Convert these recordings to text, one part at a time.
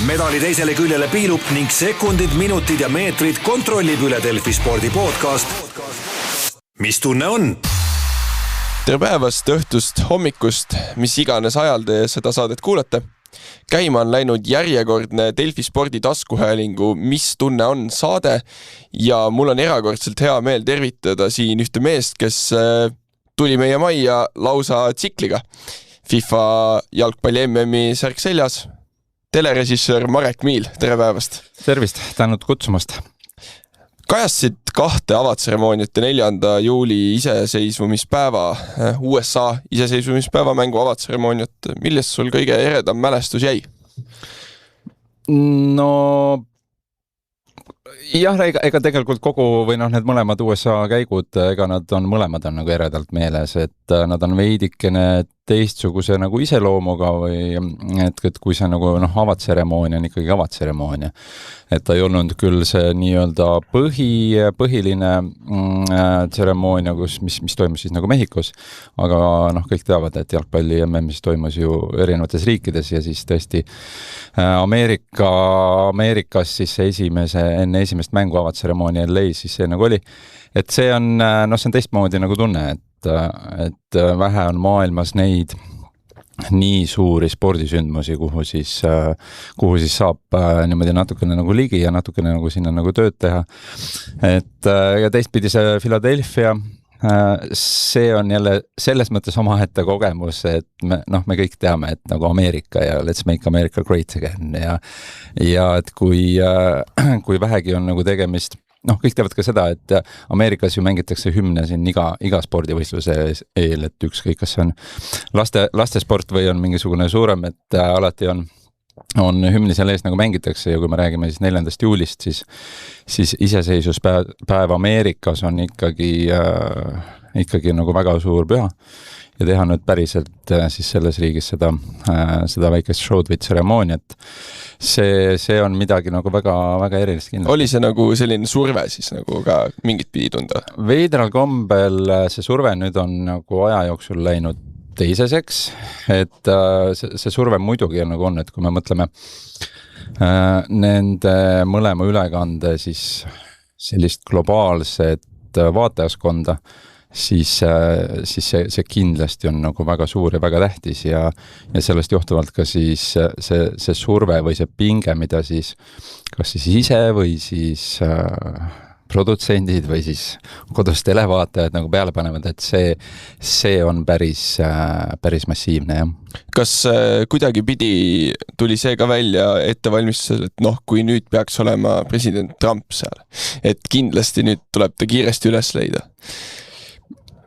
Medali teisele küljele piilub ning sekundid, minutid ja meetrid kontrollib üle Delfi spordi podcast. Mis tunne on? Tere päevast, õhtust, hommikust, mis iganes ajal te seda saadet kuulate. Käima on läinud järjekordne Delfi spordi taskuhäälingu Mis tunne on saade ja mul on erakordselt hea meel tervitada siin ühte meest, kes tuli meie majja lausa tsikliga. FIFA jalgpalli MM-i särk seljas. Telerežissöör Marek Miil, tere päevast. Tervist, tänud kutsumast. Kajasid 2 avatseremooniat ja 4. juuli iseseisvumispäeva, USA iseseisvumispäeva mängu avatseremooniat. Millest sul kõige eredam mälestus jäi? No jah, ega tegelikult kogu või need mõlemad USA käigud, ega nad on mõlemad on nagu eredalt meeles, et nad on veidikene teistsuguse nagu iseloomuga või et kui see nagu avatseremoonia on ikkagi avatseremoonia. Et ta ei olnud küll see nii-öelda põhiline tseremoonia, mis toimus siis nagu Mehhikos, aga kõik teavad, et jalgpalli MM-is toimus ju erinevates riikides ja siis tõesti Ameerikas siis enne esimest mängu avatseremoonia LA-s siis see nagu oli, et see on teistmoodi nagu tunne, et vähe on maailmas neid nii suuri spordisündmusi, kuhu siis saab niimoodi natukene nagu ligi ja natukene nagu sinna nagu tööd teha. Et ja teistpidi see Philadelphia, see on jälle selles mõttes omaette kogemus, et me kõik teame, et nagu Ameerika ja let's make America great again ja et kui vähegi on nagu tegemist, kõik teavad ka seda, et Ameerikas ju mängitakse hümne siin iga spordivõistluse eel, et ükskõik, kas see on lastesport või on mingisugune suurem, et alati on hümni selle eest nagu mängitakse ja kui me räägime siis 4. juulist, siis iseseisvuspäev Ameerikas on ikkagi nagu väga suur püha ja teha nüüd päriselt siis selles riigis seda väikest showd või tseremooniat. See on midagi nagu väga, väga erilist kindlasti. Oli see nagu selline surve siis nagu ka mingit pidi tunda? Veidral kombel see surve nüüd on nagu aja jooksul läinud teiseseks, et see surve muidugi nagu on, et kui me mõtleme nende mõlema ülekande siis sellist globaalset vaatajaskonda, siis see kindlasti on nagu väga suur ja väga tähtis ja sellest johtuvalt ka siis see surve või see pinge, mida siis kas siis ise või siis produtsendid või siis kodus televaatajad nagu peale panevad, et see on päris massiivne, jah. Kas kuidagi pidi tuli see ka välja ettevalmistusel, et kui nüüd peaks olema president Trump seal, et kindlasti nüüd tuleb ta kiiresti üles leida?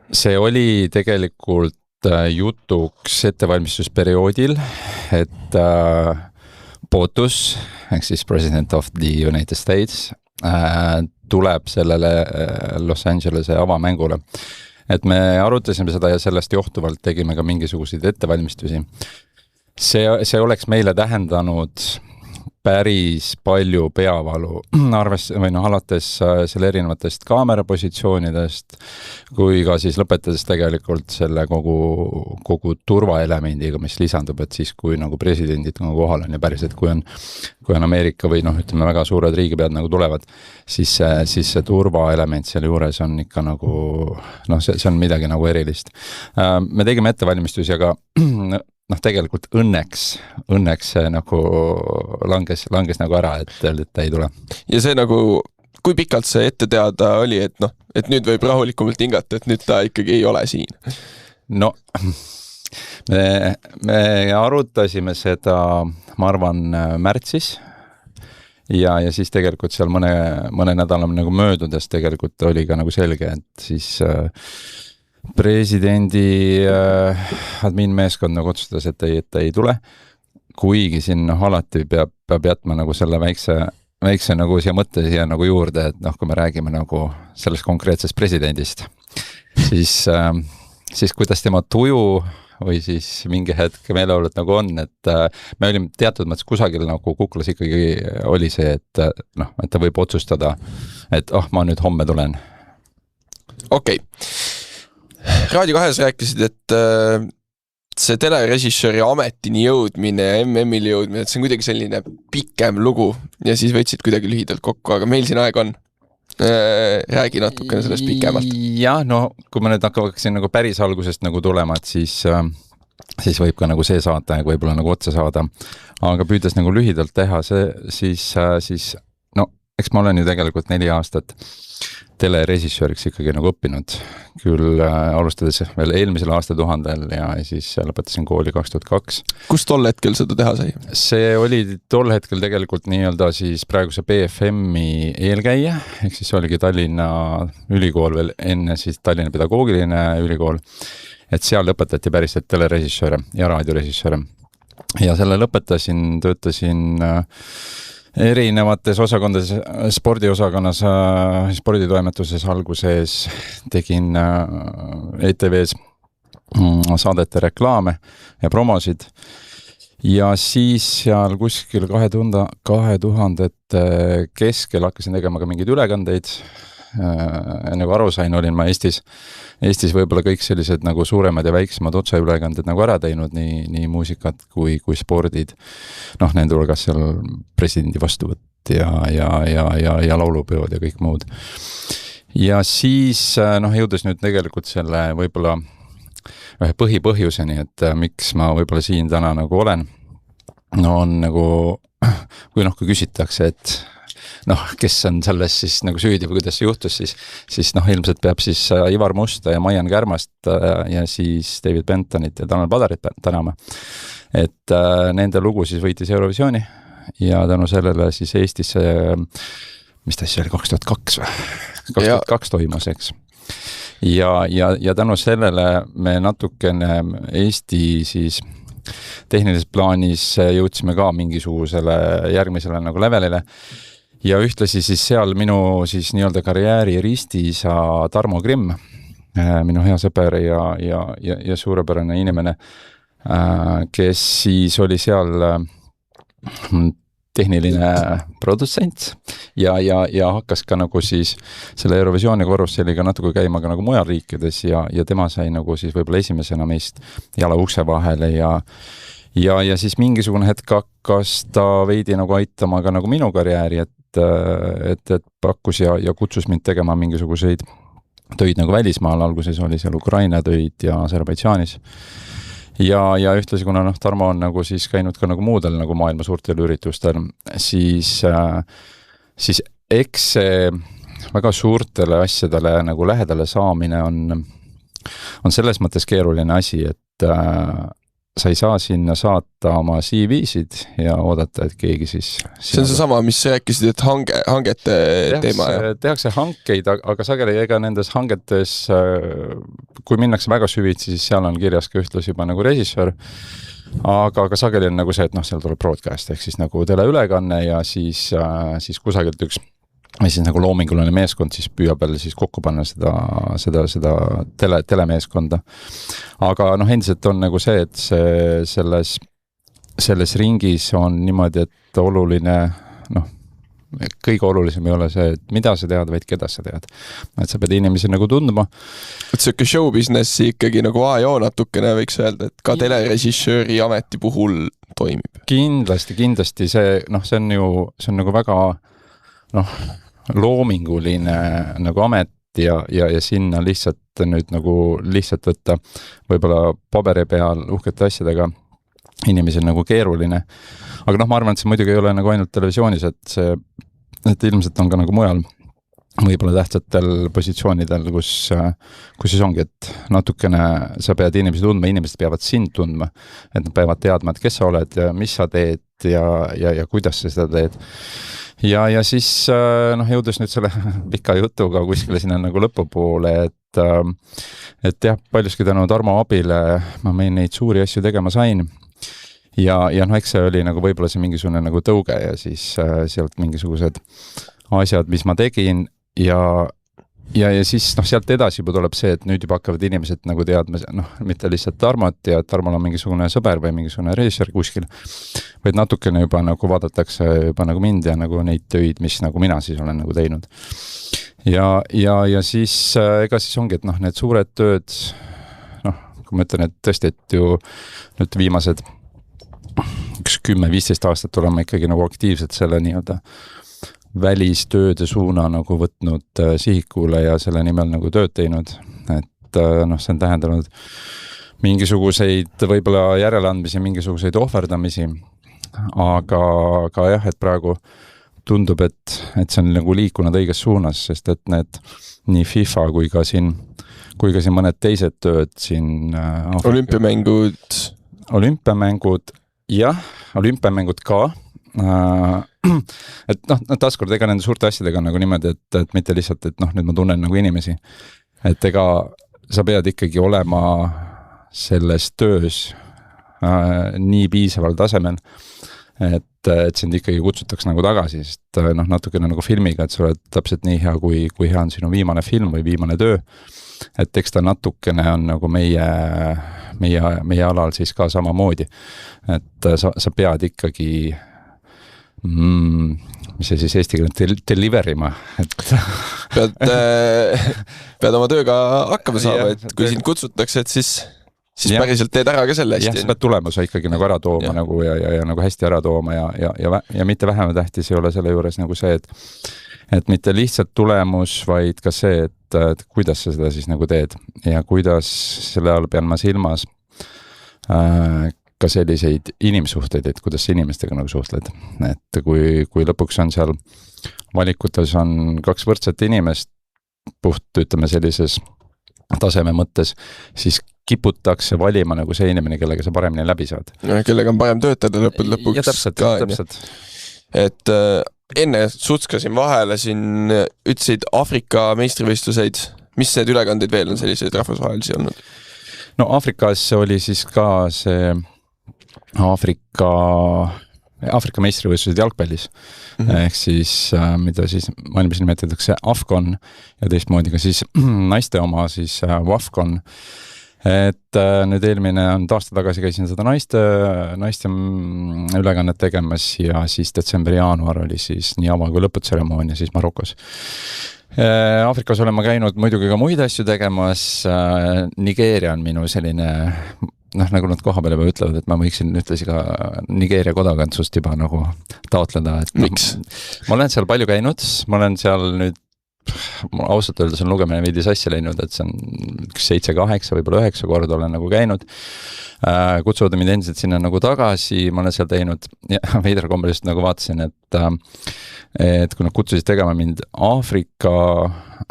See oli tegelikult jutuks ettevalmistusperioodil, et POTUS, ehk siis President of the United States, tuleb sellele Los Angelese avamängule. Et me arutasime seda ja sellest johtuvalt tegime ka mingisuguseid ettevalmistusi. See oleks meile tähendanud päris palju peavalu alates selle erinevatest kaamerapositsioonidest kui ka siis lõpetades tegelikult selle kogu turvaelemendiga, mis lisandub, et siis kui nagu presidendid nagu kohal on ja päriselt kui on Ameerika või ütleme väga suured riigipead nagu tulevad, siis see turvaelement selle juures on ikka nagu see on midagi nagu erilist. Me tegime ettevalmistusi, aga tegelikult õnneks see nagu langes nagu ära, et ei tule. Ja see nagu, kui pikalt see ette teada oli, et nüüd võib rahulikumalt hingata, et nüüd ta ikkagi ei ole siin? No, me arutasime seda, ma arvan, märtsis ja siis tegelikult seal mõne nädala nagu möödudes tegelikult oli ka nagu selge, et siis presidendi adminmeeskond nagu otsustas, et ei tule, kuigi siin alati peab jätma nagu selle väikse nagu siia mõtte siia nagu juurde, et kui me räägime nagu sellest konkreetsest presidendist, siis kuidas tema tuju või siis mingi hetk meeleolud nagu on, et me olime teatud mõttes kusagil nagu kuklas ikkagi oli see, et ta võib otsustada, et ma nüüd homme tulen. Okei. Raadio 2 rääkisid, et see telerežissööri ametini jõudmine ja MM-ili jõudmine, et see on kuidagi selline pikem lugu ja siis võtsid kuidagi lühidalt kokku, aga meil siin aeg on. Räägi natukene sellest pikemalt. Jah, no kui ma nüüd hakkaksin nagu päris algusest nagu tulema, et siis võib ka nagu see saata ja võib-olla nagu otsa saada. Aga püüdes nagu lühidalt teha, siis no, eks ma olen ju tegelikult 4 aastat telerežissööriks ikkagi nagu õppinud. Küll alustades veel eelmisel aastatuhandel ja siis lõpetasin kooli 2002. Kus tol hetkel seda teha sai? See oli tol hetkel tegelikult nii-öelda siis praeguse BFM-i eelkäija, ehk siis oligi Tallinna ülikool veel enne siis Tallinna pedagoogiline ülikool, et seal lõpetati päriselt telerežissööre ja raadiorežissööre. Ja selle lõpetasin, töötasin erinevates osakondades, spordiosakonnas, sporditoimetuses alguses tegin ETV-s saadete reklaame ja promosid ja siis seal kuskil 2000 keskel hakkasin tegema ka mingeid ülekandeid. Nagu aru sain, olin ma Eestis võib-olla kõik sellised nagu suuremad ja väiksemad otseülekanded nagu ära teinud, nii muusikat kui spordid. Noh, nende hulgas seal presidendi vastuvõtt ja laulupeod ja kõik muud. Ja siis jõudes nüüd tegelikult selle võib-olla ühe põhipõhjuseni, et miks ma võib-olla siin täna nagu olen, on nagu, kui küsitakse, et kes on selles siis nagu süüdi või kuidas see juhtus, siis ilmselt peab siis Ivar Musta ja Maian Kärmast ja siis David Bentonit ja Tanel Padarit tänama. Et nende lugu siis võitis Eurovisiooni ja tänu sellele siis Eestisse, mis ta siis oli, 2002 või? 2002 toimus, eks. Ja tänu sellele me natukene Eesti siis tehnilises plaanis jõudsime ka mingisugusele järgmisele nagu levelile. Ja ühtlasi siis seal minu siis nii-öelda karjääri ristiisa Tarmo Grimm, minu hea sõber ja suurepärane inimene, kes siis oli seal tehniline produtsent ja hakkas ka nagu siis selle Eurovisiooni korrusseliga natuke käima ka nagu mujal riikides ja tema sai nagu siis võib-olla esimesena meist jala ukse vahele ja siis mingisugune hetk hakkas ta veidi nagu aitama ka nagu minu karjääri, et pakkus ja kutsus mind tegema mingisuguseid töid nagu välismaal, alguses oli seal Ukraina töid ja Aserbaidžaanis. Ja ühtlasi, kuna Tarmo on nagu siis käinud ka nagu muudel nagu maailma suurtel üritustel, siis eks see väga suurtele asjadele nagu lähedale saamine on selles mõttes keeruline asi, et sa ei saa sinna saata oma CV-sid ja oodata, et keegi siis... See on see sama, mis sa rääkisid, et hangete teema. Tehakse hankeid, aga sageli ega nendes hangetes, kui minnakse väga süvitsi, siis seal on kirjas ka ühtlasi juba nagu režissöör. Aga sageli on nagu see, et seal tuleb broadcast, ehk siis nagu teleülekanne ja siis kusagilt üks või siis nagu loominguline meeskond siis püüab jälle siis kokku panna seda telemeeskonda. Aga endiselt on nagu see, et selles ringis on niimoodi, et oluline, kõige olulisem ei ole see, et mida sa tead, vaid keda sa tead. Et sa pead inimesi nagu tundma. Et see show businessi ikkagi nagu AO natukene võiks öelda, et ka telerežissööri ameti puhul toimib. Kindlasti see on nagu väga loominguline nagu amet ja sinna lihtsalt nüüd nagu lihtsalt võtta võib-olla paberi peal uhkete asjadega inimesel nagu keeruline. Aga ma arvan, et see muidugi ei ole nagu ainult televisioonis, et ilmselt on ka nagu mujal võib-olla tähtsatel positsioonidel, kus siis ongi, et natukene sa pead inimesi tundma, inimesed peavad sind tundma, et nad peavad teadma, et kes sa oled ja mis sa teed ja kuidas sa seda teed. Ja siis jõudes nüüd selle pika jutuga kuskile sinna nagu lõpupoole, et jah, paljuski tänu Tarmo abile ma neid suuri asju tegema sain. Ja eks see oli nagu võib-olla see mingisugune nagu tõuge ja siis sealt mingisugused asjad, mis ma tegin ja siis sealt edasi juba tuleb see, et nüüd juba hakkavad inimesed nagu teadma, mitte lihtsalt Tarmot ja Tarmol on mingisugune sõber või mingisugune režissöör kuskil, vaid natukene juba nagu vaadatakse juba nagu mind ja nagu neid töid, mis nagu mina siis olen nagu teinud. Ja siis ega siis ongi, et need suured tööd, kui ma ütlen, et tõesti, et ju nüüd viimased üks 10-15 aastat olema ikkagi nagu aktiivselt selle nii-öelda välistööde suuna nagu võtnud sihikule ja selle nimel nagu tööd teinud, et noh, see on tähendanud mingisuguseid võib-olla järeleandmisi, mingisuguseid ohverdamisi, aga jah, et praegu tundub, et see on nagu liikunud õiges suunas, sest et need nii FIFA kui ka siin mõned teised tööd siin olümpiamängud, jah, olümpiamängud ka, et noh, taaskord ega nende suurte asjadega nagu niimoodi, et mitte lihtsalt, et noh, nüüd ma tunnen nagu inimesi, et ega sa pead ikkagi olema selles töös nii piisaval tasemel, et sind ikkagi kutsutaks nagu tagasi, sest noh, natukene nagu filmiga, et sa oled täpselt nii hea, kui hea on sinu viimane film või viimane töö, et eks ta natukene on nagu meie alal siis ka samamoodi, et sa pead ikkagi mis see siis eesti keeles deliverima, et pead oma tööga hakkama saama, et kui sind kutsutakse, et siis päriselt teed ära ka selle hästi. Jah, sa pead tulemuse ikkagi nagu ära tooma nagu ja nagu hästi ära tooma ja mitte vähem tähtis ei ole selle juures nagu see, et mitte lihtsalt tulemus, vaid ka see, et kuidas sa seda siis nagu teed ja kuidas selle all pean ma silmas ka selliseid inimsuhteid, et kuidas sa inimestega nagu suhtled. Et kui lõpuks on seal valikutes on 2 võrdset inimest puht, ütleme sellises taseme mõttes, siis kiputakse valima nagu see inimene, kellega sa paremini läbi saad. Kellega on parem töötada lõpuks. Ja täpselt. Et enne sutskasin vahele siin, ütlesid Afrika meistrivõistluseid. Mis need ülekandeid veel on selliseid rahvusvahelisi olnud? No Afrikas oli siis ka see Afrika meistrivõistlused jalgpallis, ehk siis mida siis maailmas nimetatakse AFCON ja teistmoodi ka siis naiste oma siis WAFCON, et nüüd eelmine on aasta tagasi käisin seda naiste ülekannet tegemas ja siis detsember-jaanuar oli siis nii ava- kui lõputseremoonia siis Marokos. Afrikas olen ma käinud muidugi ka muid asju tegemas, Nigeeria on minu selline noh, nagu nad koha peale ütlevad, et ma võiksin ühtlasi ka Nigeeria kodakondsust juba nagu taotleda. Miks? Ma olen seal palju käinud, ma olen seal nüüd, ausalt öeldes on lugemine veidi sassi läinud, et see on 7-8, võib-olla 9 korda olen nagu käinud. Kutsuvad mind endiselt sinna nagu tagasi, ma olen seal teinud ja veidra kombelist nagu vaatasin, et kui nad kutsusid tegema mind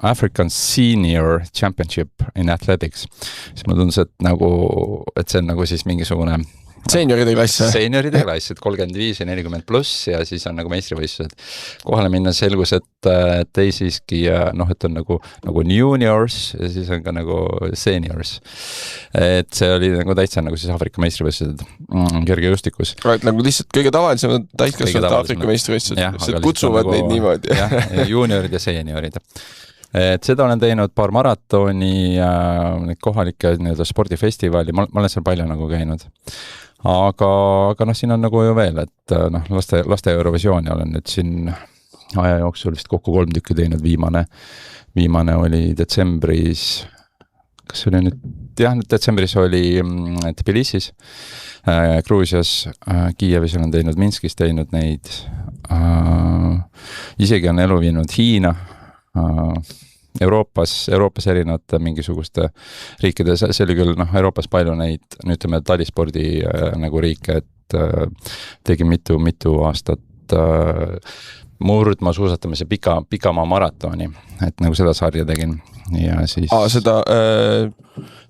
African Senior Championship in Athletics, siis ma tundus, et see on nagu siis mingisugune Seenioride klass, Seenioride klass, et 35 ja 40 pluss ja siis on nagu meistrivõistlused. Kohale minna selgus, et ei siiski, noh, et on nagu juniors ja siis on ka nagu seniors. Et see oli nagu täitsa nagu siis Afrika meistrivõistlused kergejõustikus. Et nagu lihtsalt kõige tavalisemad täiskasvanud Afrika meistrivõistlused, sest kutsuvad neid niimoodi. Ja juniorid ja seniorid. Et seda olen teinud 2 maratoni ja kohalikke spordifestivali, ma olen seal palju nagu käinud. Aga noh, siin on nagu ju veel, et noh, laste Eurovisiooni olen nüüd siin aja jooksul vist kokku 3 tükki teinud, viimane oli detsembris, kas see oli nüüd, jah, detsembris oli Tbilisis, Gruusias, Kiievis olen teinud, Minskis teinud neid, isegi on elu viinud Hiina, Euroopas erinevate mingisuguste riikide, see oli küll Euroopas palju neid, ütleme talispordi nagu riike, et tegin mitu aastat murdma suusatamise pikamaa maratoni, et nagu seda sarja tegin ja siis seda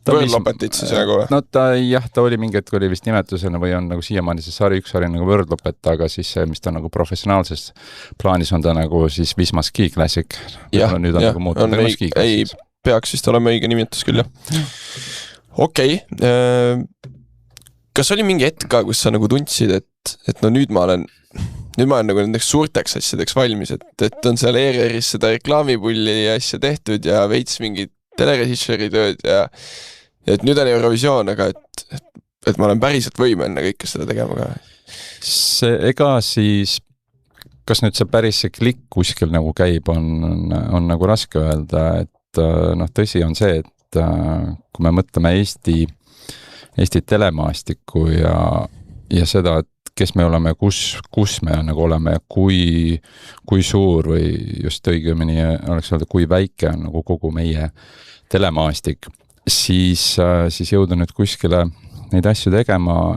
Worldlopetit siis nagu? No ta oli mingi hetk oli vist nimetusena või on nagu siiamaani see üks sari nagu Worldlopet, aga siis see, mis ta nagu professionaalses plaanis on ta nagu siis Wisma Ski Classic. Nüüd on nagu muutunud Ski Classic. Ei, peaks vist olema õige nimetus küll, jah. Okei. Kas oli mingi hetk ka, kus sa nagu tundsid, et no nüüd ma olen nagu nendeks suurteks asjadeks valmis, et on seal ERR-is seda reklaamipulli ja asja tehtud ja veits mingid telerežissööri tööd ja et nüüd on Eurovisioon, aga et ma olen päriselt võimeline kõike seda tegema ka. Ega siis, kas nüüd see päris see klikk kuskil nagu käib, on nagu raske öelda, et noh, tõsi on see, et kui me mõtleme Eesti telemaastikku ja seda, et kes me oleme, kus me nagu oleme, kui suur või just õigemini oleks öelda, kui väike on nagu kogu meie telemaastik, siis jõuda nüüd kuskile neid asju tegema,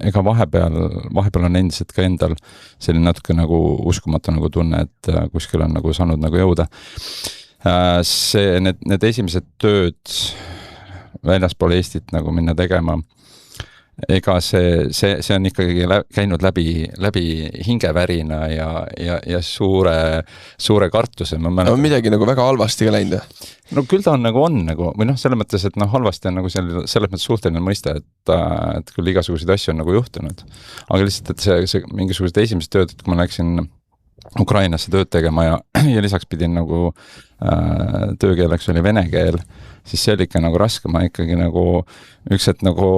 ega vahepeal on endiselt ka endal selline natuke nagu uskumatu nagu tunne, et kuskil on nagu saanud nagu jõuda. Need esimesed tööd väljaspool Eestit nagu minna tegema, ega see on ikkagi käinud läbi hingevärina ja suure kartuse. On midagi nagu väga halvasti ka läinud? No küll ta on nagu, või selles mõttes, et halvasti on nagu selles mõttes suhteline mõiste, et küll igasuguseid asju on nagu juhtunud. Aga lihtsalt, et see mingisugused esimesed tööd, et kui ma läksin Ukrainasse tööd tegema ja lisaks pidin nagu töökeeleks oli vene keel, siis see oli ikka nagu raske, ma ikkagi nagu üks hetk nagu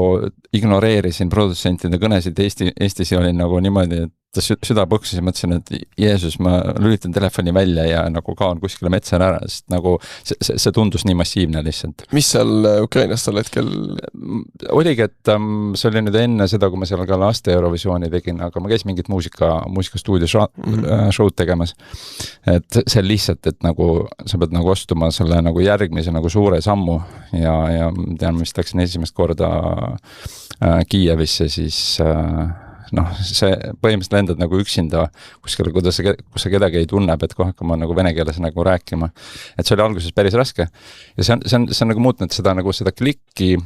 ignoreerisin produtsentide kõnesid Eestis ja olin nagu niimoodi, et süda põksus ja mõtlesin, et Jeesus, ma lülitan telefoni välja ja nagu kaon kuskile metsa ära, sest nagu see tundus nii massiivne lihtsalt. Mis seal Ukrainas tol hetkel? Oligi, et see oli nüüd enne seda, kui ma seal ka laste Eurovisiooni tegin, aga ma käisin mingit muusikastuudio show'd tegemas. Et see lihtsalt, et nagu sa pead nagu astuma selle nagu järgmise nagu suure sammu ja tean, mis läksin esimest korda Kiievisse, siis see põhimõtteliselt lendad nagu üksinda kuskile, kus sa kedagi ei tunneb, et kohe hakkama nagu vene keeles nagu rääkima. Et see oli alguses päris raske. Ja see on nagu muutnud seda klikki.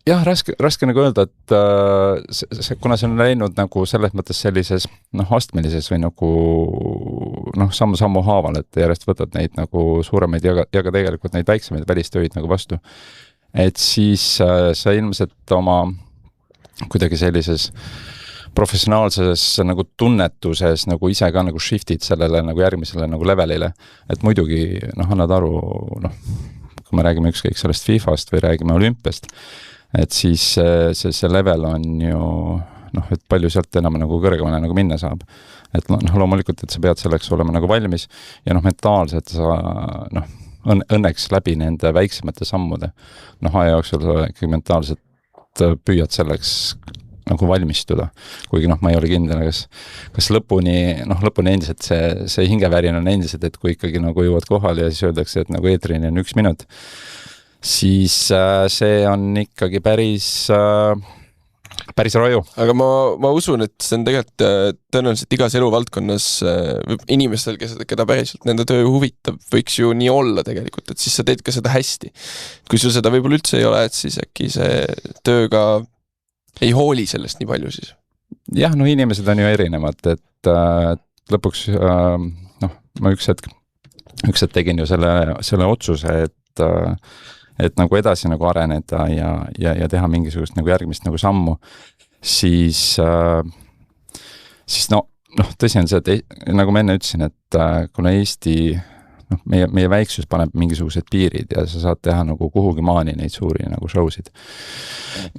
Jah, raske nagu öelda, et kuna see on läinud nagu selles mõttes sellises astmelises või nagu sammu haaval, et järjest võtad neid nagu suuremaid ja ka tegelikult neid väiksemaid välistöid nagu vastu. Et siis sa ilmselt oma kuidagi sellises professionaalses nagu tunnetuses nagu ise ka nagu shiftid sellele nagu järgmisele nagu levelile. Et muidugi annad aru, kui me räägime ükskõik sellest FIFAst või räägime olümpiast, et siis see level on ju, et palju sealt enam nagu kõrgemale nagu minna saab. Et loomulikult, et sa pead selleks olema nagu valmis ja mentaalselt sa õnneks läbi nende väiksemate sammude aja jooksul sa ikkagi mentaalselt püüad selleks nagu valmistuda. Kuigi ma ei ole kindel, kas lõpuni endiselt see hingevärin on endiselt, et kui ikkagi nagu jõuad kohale ja siis öeldakse, et nagu eetrini on 1 minut, siis see on ikkagi päris raju. Aga ma usun, et see on tegelikult tõenäoliselt igas eluvaldkonnas inimestel, keda päriselt nende töö huvitab, võiks ju nii olla tegelikult, et siis sa teed ka seda hästi. Kui sul seda võib-olla üldse ei ole, et siis äkki see tööga ei hooli sellest nii palju siis. Jah, inimesed on ju erinevad, et lõpuks ma üks hetk tegin ju selle otsuse, et nagu edasi nagu areneda ja teha mingisugust nagu järgmist nagu sammu, siis tõsi on see, et nagu ma enne ütlesin, et kuna Eesti, meie väiksus paneb mingisugused piirid ja sa saad teha nagu kuhugi maani neid suuri nagu showsid.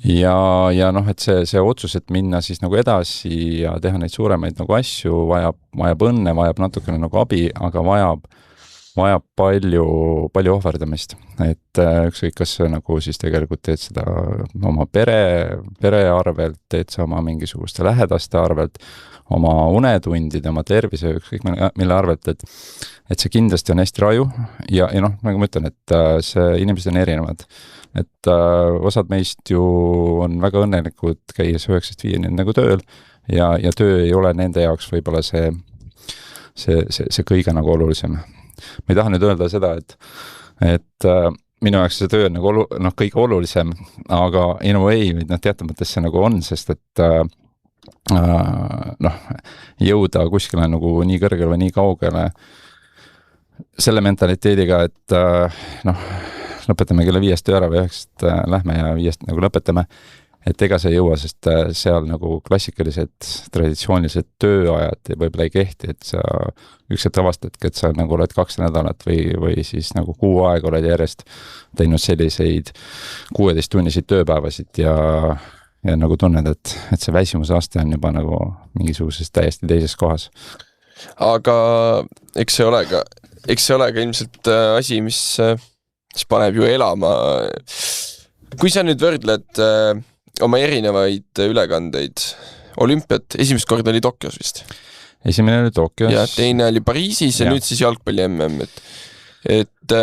Ja et see otsus, et minna siis nagu edasi ja teha neid suuremaid nagu asju, vajab õnne, vajab natukene nagu abi, aga vajab palju ohverdamist, et ükskõik, kas nagu siis tegelikult teed seda oma pere arvelt, teed sa oma mingisuguste lähedaste arvelt, oma unetundide, oma tervise, ükskõik mille arvelt, et see kindlasti on hästi raju ja nagu ma ütlen, et inimesed on erinevad, et osad meist ju on väga õnnelikud käies 9-5 nagu tööl ja töö ei ole nende jaoks võib-olla see kõige nagu olulisem. Ma ei taha nüüd öelda seda, et minu jaoks see töö on nagu kõige olulisem, aga in a way, teatud mõttes see nagu on, sest et jõuda kuskile nagu nii kõrgele või nii kaugele selle mentaliteediga, et lõpetame kella 5 ära või 9 lähme ja 5 nagu lõpetame, et ega see ei jõua, sest seal nagu klassikalised traditsioonilised tööajad võib-olla ei kehti, et sa ükselt avastadki, et sa nagu oled 2 nädalat või siis nagu 6 aega oled järjest teinud selliseid 16-tunniseid tööpäevasid ja nagu tunned, et see väsimusaste on juba nagu mingisuguses täiesti teises kohas. Aga eks see ole ka ilmselt asi, mis paneb ju elama. Kui sa nüüd võrdled oma erinevaid ülekandeid. Olümpiat esimest korda oli Tokyos vist. Esimene oli Tokyos. Ja teine oli Pariisis ja nüüd siis jalgpalli MM. Et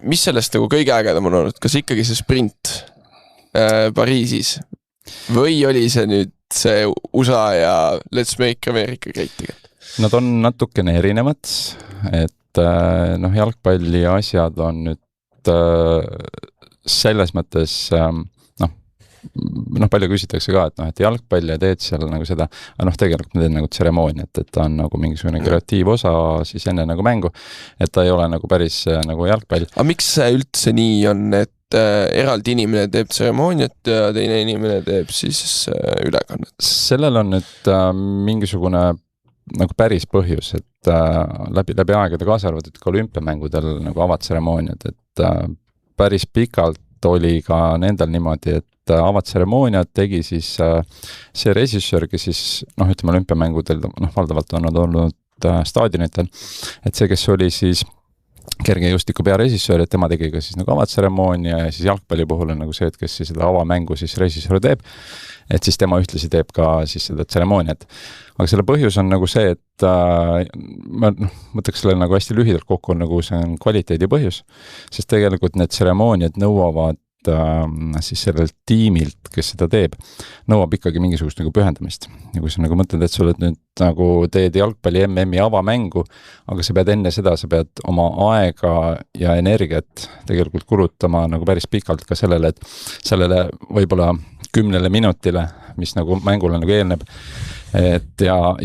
mis sellest nagu kõige ägedam on olnud? Kas ikkagi see sprint Pariisis? Või oli see nüüd see USA ja Let's Make America great tegelikult? Nad on natukene erinevad, et jalgpalli asjad on nüüd selles mõttes palju küsitakse ka, et jalgpalli ja teed seal nagu seda, tegelikult ma teen nagu tseremooniat, et ta on nagu mingisugune kreatiivosa siis enne nagu mängu, et ta ei ole nagu päris nagu jalgpall. Aga miks see üldse nii on, et eraldi inimene teeb tseremooniat ja teine inimene teeb siis ülekannet? Sellel on nüüd mingisugune nagu päris põhjus, et läbi aegade kaasa arvatud ka olümpiamängudel nagu avatseremooniad, et päris pikalt oli ka nendel niimoodi, et avatseremooniad tegi siis see režissöör, kes siis ütleme olümpiamängudel valdavalt on olnud staadionitel, et see, kes oli siis kergejõustiku pearežissöör, et tema tegi ka siis nagu avatseremoonia ja siis jalgpalli puhul on nagu see, et kes siis seda avamängu siis režissöör teeb, et siis tema ühtlasi teeb ka siis seda tseremooniat. Aga selle põhjus on nagu see, et ma mõtleks selle nagu hästi lühidalt kokku, nagu see on kvaliteedi põhjus, sest tegelikult need tseremooniad nõuavad siis sellelt tiimilt, kes seda teeb, nõuab ikkagi mingisugust nagu pühendamist. Ja kui sa nagu mõtled, et sa oled nüüd nagu teed jalgpalli MM-i avamängu, aga sa pead enne seda, sa pead oma aega ja energiat tegelikult kulutama nagu päris pikalt ka sellele, et sellele võib-olla 10 minutile, mis nagu mängule nagu eelneb, et ja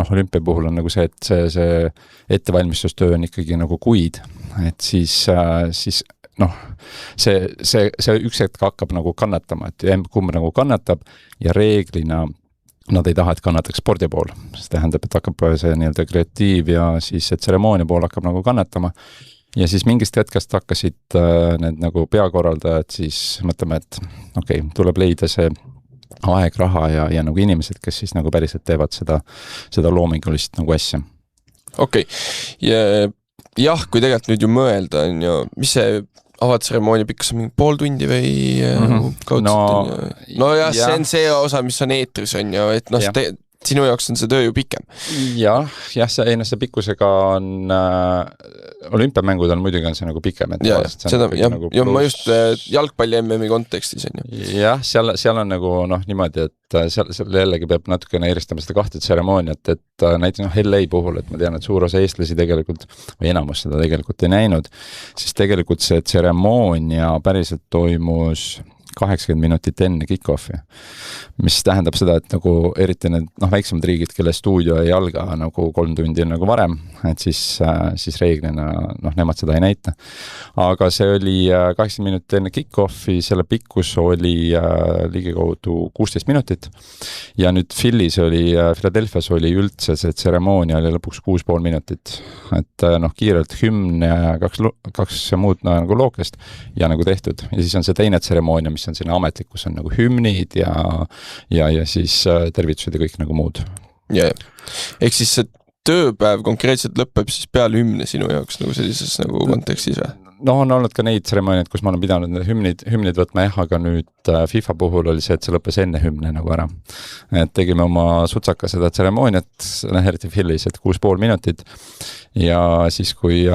olümpia puhul on nagu see, et see ettevalmistustöö on ikkagi nagu kuid, et siis see üks hetk hakkab nagu kannatama, et kumb nagu kannatab ja reeglina nad ei taha, et kannataks spordi pool. See tähendab, et hakkab see nii-öelda kreatiiv ja siis see tseremoonia pool hakkab nagu kannatama. Ja siis mingist hetkest hakkasid need nagu peakorraldajad siis mõtlema, et okei, tuleb leida see aeg, raha ja nagu inimesed, kes siis nagu päriselt teevad seda loomingulist nagu asja. Okei. Jah, kui tegelikult nüüd ju mõelda, on ju, mis see avatseremoonia pikkus on mingi pool tundi või kaudselt? No jah, see on see osa, mis on eetris, on ju, et sinu jaoks on see töö ju pikem. See pikkusega on olümpiamängud on muidugi on see nagu pikem. Ma just jalgpalli MM-i kontekstis on ju. Jah, seal on nagu niimoodi, et seal jällegi peab natukene eristama seda kahte tseremooniat, et näiteks LA puhul, et ma tean, et suur osa eestlasi tegelikult, või enamus seda tegelikult ei näinud, siis tegelikult see tseremoonia päriselt toimus 80 minutit enne kick-offi, mis tähendab seda, et nagu eriti need väiksemad riigid, kelle stuudio ei alga nagu 3 tundi nagu varem, et siis reeglina nemad seda ei näita. Aga see oli 80 minutit enne kick-offi, selle pikkus oli ligikaudu 16 minutit ja nüüd Philadelphias oli üldse see tseremoonia oli lõpuks 6,5 minutit. Et kiirelt hümn ja kaks muud nagu lookest ja nagu tehtud. Ja siis on see teine tseremoonia, mis on sinna ametlikkus on nagu hümnid ja siis tervitused ja kõik nagu muud. Ehk siis see tööpäev konkreetselt lõpeb siis peale hümne sinu jaoks nagu sellises nagu kontekstis või? On olnud ka neid tseremooniaid, kus ma olen pidanud hümnid võtma aga nüüd FIFA puhul oli see, et see lõppes enne hümne nagu ära. Et tegime oma sutsaka seda tseremooniat, eriti Philly's, et 6,5 minutit ja siis kui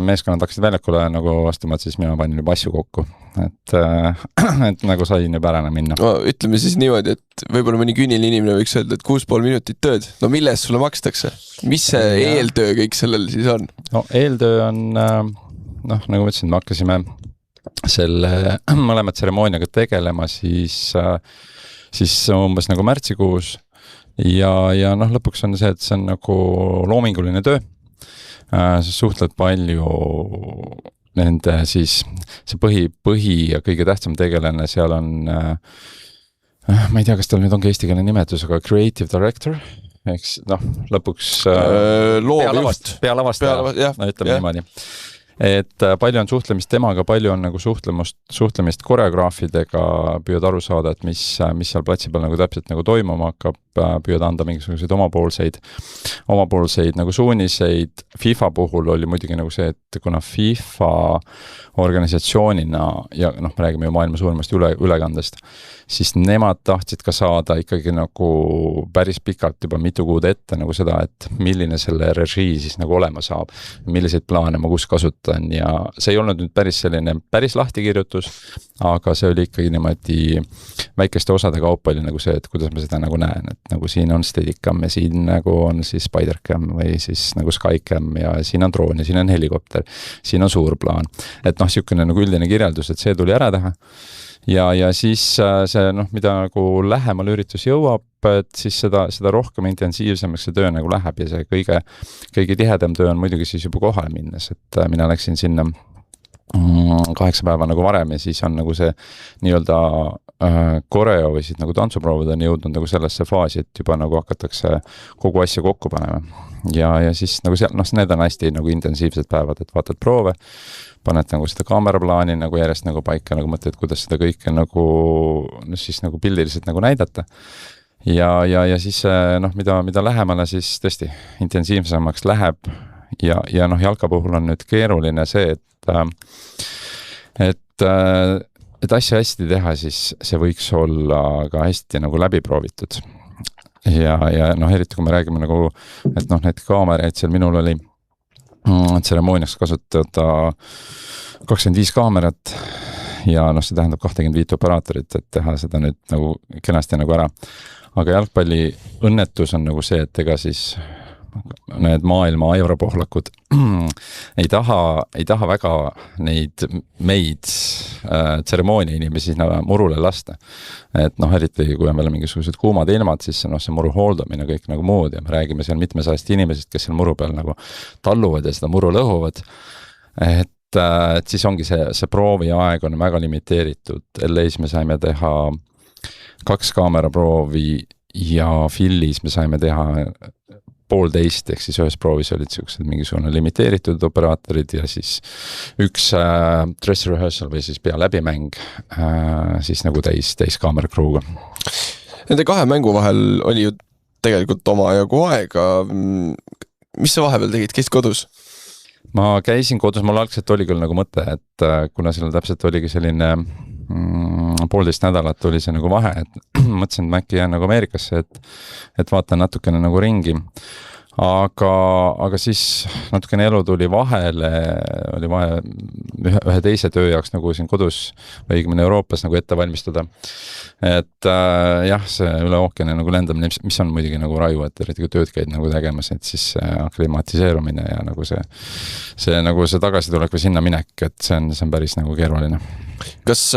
meeskonnad hakkasid väljakule nagu vastama, et siis mina panin juba asju kokku, et nagu sain juba ära minna. Ütleme siis niimoodi, et võib-olla mõni küüniline inimene võiks öelda, et 6,5 minutit tööd. No milles sulle makstakse? Mis see eeltöö kõik sellel siis on? Eeltöö on, nagu ma ütlesin, me hakkasime selle mõlema tseremooniaga tegelema siis umbes nagu märtsikuus ja lõpuks on see, et see on nagu loominguline töö. See suhtled palju nende siis see põhi ja kõige tähtsam tegelane seal on ma ei tea, kas tal nüüd ongi eestikeelne nimetus, aga creative director, eks lõpuks pealavastaja, ütleme niimoodi. et palju on suhtlemist temaga, palju on nagu suhtlemist koreograafidega, püüad aru saada, et mis seal platsi peal nagu täpselt nagu toimuma hakkab, püüad anda mingisuguseid omapoolseid nagu suuniseid. FIFA puhul oli muidugi nagu see, et kuna FIFA organisatsioonina ja noh, me räägime ju maailma suurimast ülekandest, siis nemad tahtsid ka saada ikkagi nagu päris pikalt juba mitu kuud ette nagu seda, et milline selle režii siis nagu olema saab, milliseid plaane ma kus kasutan ja see ei olnud nüüd päris lahtikirjutus, aga see oli ikkagi niimoodi väikeste osade kaupa oli nagu see, et kuidas ma seda nagu näen, et nagu siin on Steadicam ja siin nagu on siis Spidercam või siis nagu Skycam ja siin on droon ja siin on helikopter, siin on suur plaan. Et noh, siukene nagu üldine kirjeldus, et see tuli ära teha. Ja siis see, noh, mida nagu lähemal üritus jõuab, et siis seda rohkem intensiivsemaks see töö nagu läheb ja see kõige tihedam töö on muidugi siis juba kohale minnes, et mina läksin sinna 8 päeva nagu varem ja siis on nagu see nii-öelda koreo või siis nagu tantsuproovid on jõudnud nagu sellesse faasi, et juba nagu hakatakse kogu asja kokku panema. Ja siis nagu seal, noh, need on hästi nagu intensiivsed päevad, et vaatad proove, paned nagu seda kaameraplaani nagu järjest nagu paika, nagu mõtled, kuidas seda kõike nagu, no siis nagu pildiliselt nagu näidata. Ja siis, noh, mida lähemale siis tõesti intensiivsemaks läheb ja noh, jalka puhul on nüüd keeruline see, et asja hästi teha, siis see võiks olla ka hästi nagu läbi proovitud. Ja noh, eriti kui me räägime nagu, et noh, need kaameraid seal minul oli tseremooniaks kasutada 25 kaamerat ja noh, see tähendab 25 operaatorit, et teha seda nüüd nagu kenasti nagu ära. Aga jalgpalli õnnetus on nagu see, et ega siis need maailma europohlakud ei taha väga meid tseremoonia inimesi murule lasta. Et noh, eriti kui on veel mingisugused kuumad ilmad, siis noh, see muru hooldamine kõik nagu muud ja me räägime seal mitmesajast inimesest, kes seal muru peal nagu talluvad ja seda muru lõhuvad. Et siis ongi see proovi aeg on väga limiteeritud. LA-s me saime teha 2 kaameraproovi ja Philly's me saime teha 1,5, ehk siis ühes proovis olid sellised mingisugune limiteeritud operaatorid ja siis üks dress rehearsal või siis pea läbimäng siis nagu täis kaamerakrooga. Nende 2 mängu vahel oli ju tegelikult omajagu aega. Mis sa vahepeal tegid? Käisid kodus? Ma käisin kodus, mul algselt oli küll nagu mõte, et kuna seal täpselt oligi selline 1,5 nädalat oli see nagu vahe, et mõtlesin, et ma äkki jään nagu Ameerikasse, et vaatan natukene nagu ringi. Aga siis natukene elu tuli vahele, oli vaja ühe teise töö jaoks nagu siin kodus või õigemini Euroopas nagu ette valmistada. Et jah, see üle ookeani nagu lendamine, mis on muidugi nagu raju, et eriti kui tööd käid nagu tegemas, et siis aklimatiseerumine ja nagu see nagu see tagasitulek või sinna minek, et see on päris nagu keeruline. Kas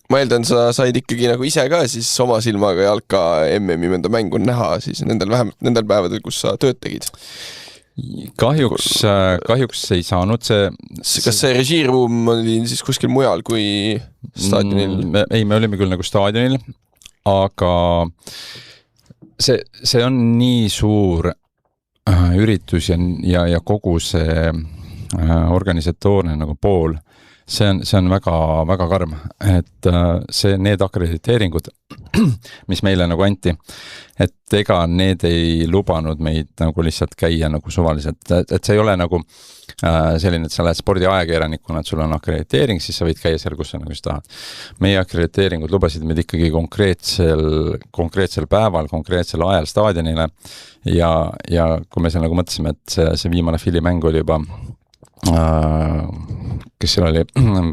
ma eeldan, sa said ikkagi nagu ise ka siis oma silmaga jalka MM-i mõnda mängu näha siis vähemalt nendel päevadel, kus sa tööd tegid? Kahjuks ei saanud Kas see režiiruum oli siis kuskil mujal kui staadionil? Ei, me olime küll nagu staadionil, aga see on nii suur üritus ja kogu see organisatoorne nagu pool, see on väga, väga karm, et need akrediteeringud, mis meile nagu anti, et ega need ei lubanud meid nagu lihtsalt käia nagu suvaliselt, et see ei ole nagu selline, et sa lähed spordiajakirjanikuna, et sul on akrediteering, siis sa võid käia seal, kus sa nagu tahad. Meie akrediteeringud lubasid meid ikkagi konkreetsel päeval, konkreetsel ajal staadionile ja kui me seal nagu mõtlesime, et see viimane Philly mäng oli juba kes seal oli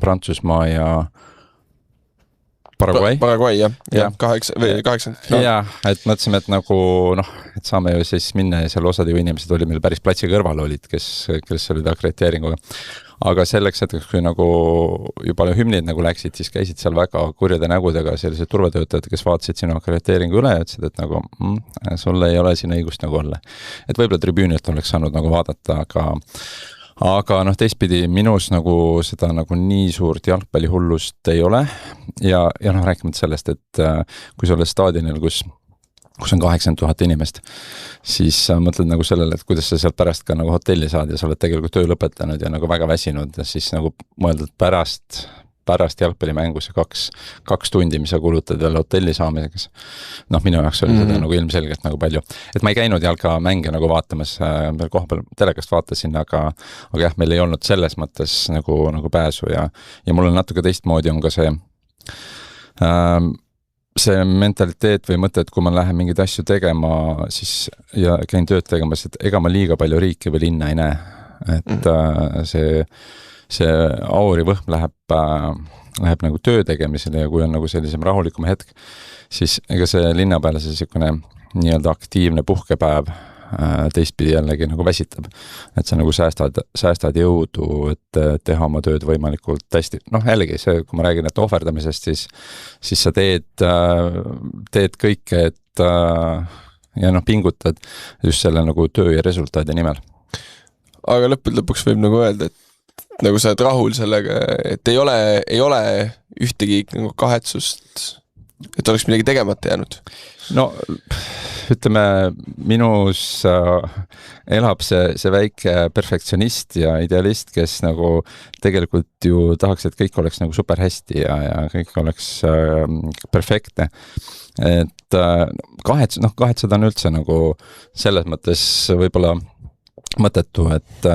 Prantsusmaa ja Paraguay, jah. 8. Jah, et mõtlesime, et nagu noh, et saame ju siis minna ja seal osad ju inimesed oli meil päris platsi kõrval olid, kes olid akrediteeringuga. Aga selleks, et kui nagu juba hümnid nagu läksid, siis käisid seal väga kurjade nägudega sellised turvatöötajad, kes vaatasid sinu akrediteeringu üle ja ütlesid, et nagu sulle ei ole siin õigust nagu olla. Et võib-olla tribüünilt oleks saanud nagu vaadata, aga noh, teistpidi minus nagu seda nagu nii suurt jalgpallihullust ei ole ja noh, rääkimata sellest, et kui sa oled staadionil, kus kus on 80 000 inimest, siis sa mõtled nagu sellele, et kuidas sa sealt pärast ka nagu hotelli saad ja sa oled tegelikult töö lõpetanud ja nagu väga väsinud ja siis nagu mõeldud pärast jalgpallimängus ja kaks tundi, mis sa kulutad veel hotelli saamiseks. Noh, minu jaoks oli seda nagu ilmselgelt nagu palju. Et ma ei käinud jalkamänge nagu vaatamas, veel kohapeal telekast vaatasin, aga jah, meil ei olnud selles mõttes nagu pääsu ja mul on natuke teistmoodi on ka see mentaliteet või mõte, et kui ma lähen mingeid asju tegema siis, ja käin tööd tegemas, et ega ma liiga palju riiki või linna ei näe. Et see auri võhm läheb nagu töö tegemisele ja kui on nagu sellisem rahulikum hetk, siis ega see linna peale see selline nii-öelda aktiivne puhkepäev teistpidi jällegi nagu väsitab. Et sa nagu säästad jõudu, et teha oma tööd võimalikult hästi. Noh, jällegi see, kui ma räägin, et ohverdamisest, siis sa teed kõike, et ja pingutad just selle nagu töö ja resultaadi nimel. Aga lõpuks võib nagu öelda, et nagu sa oled rahul sellega, et ei ole ühtegi nagu kahetsust, et oleks midagi tegemata jäänud? No, ütleme, minus elab see väike perfektsionist ja idealist, kes nagu tegelikult ju tahaks, et kõik oleks nagu super hästi ja kõik oleks perfektne. Et kahetseda on üldse nagu selles mõttes võib-olla mõttetu, et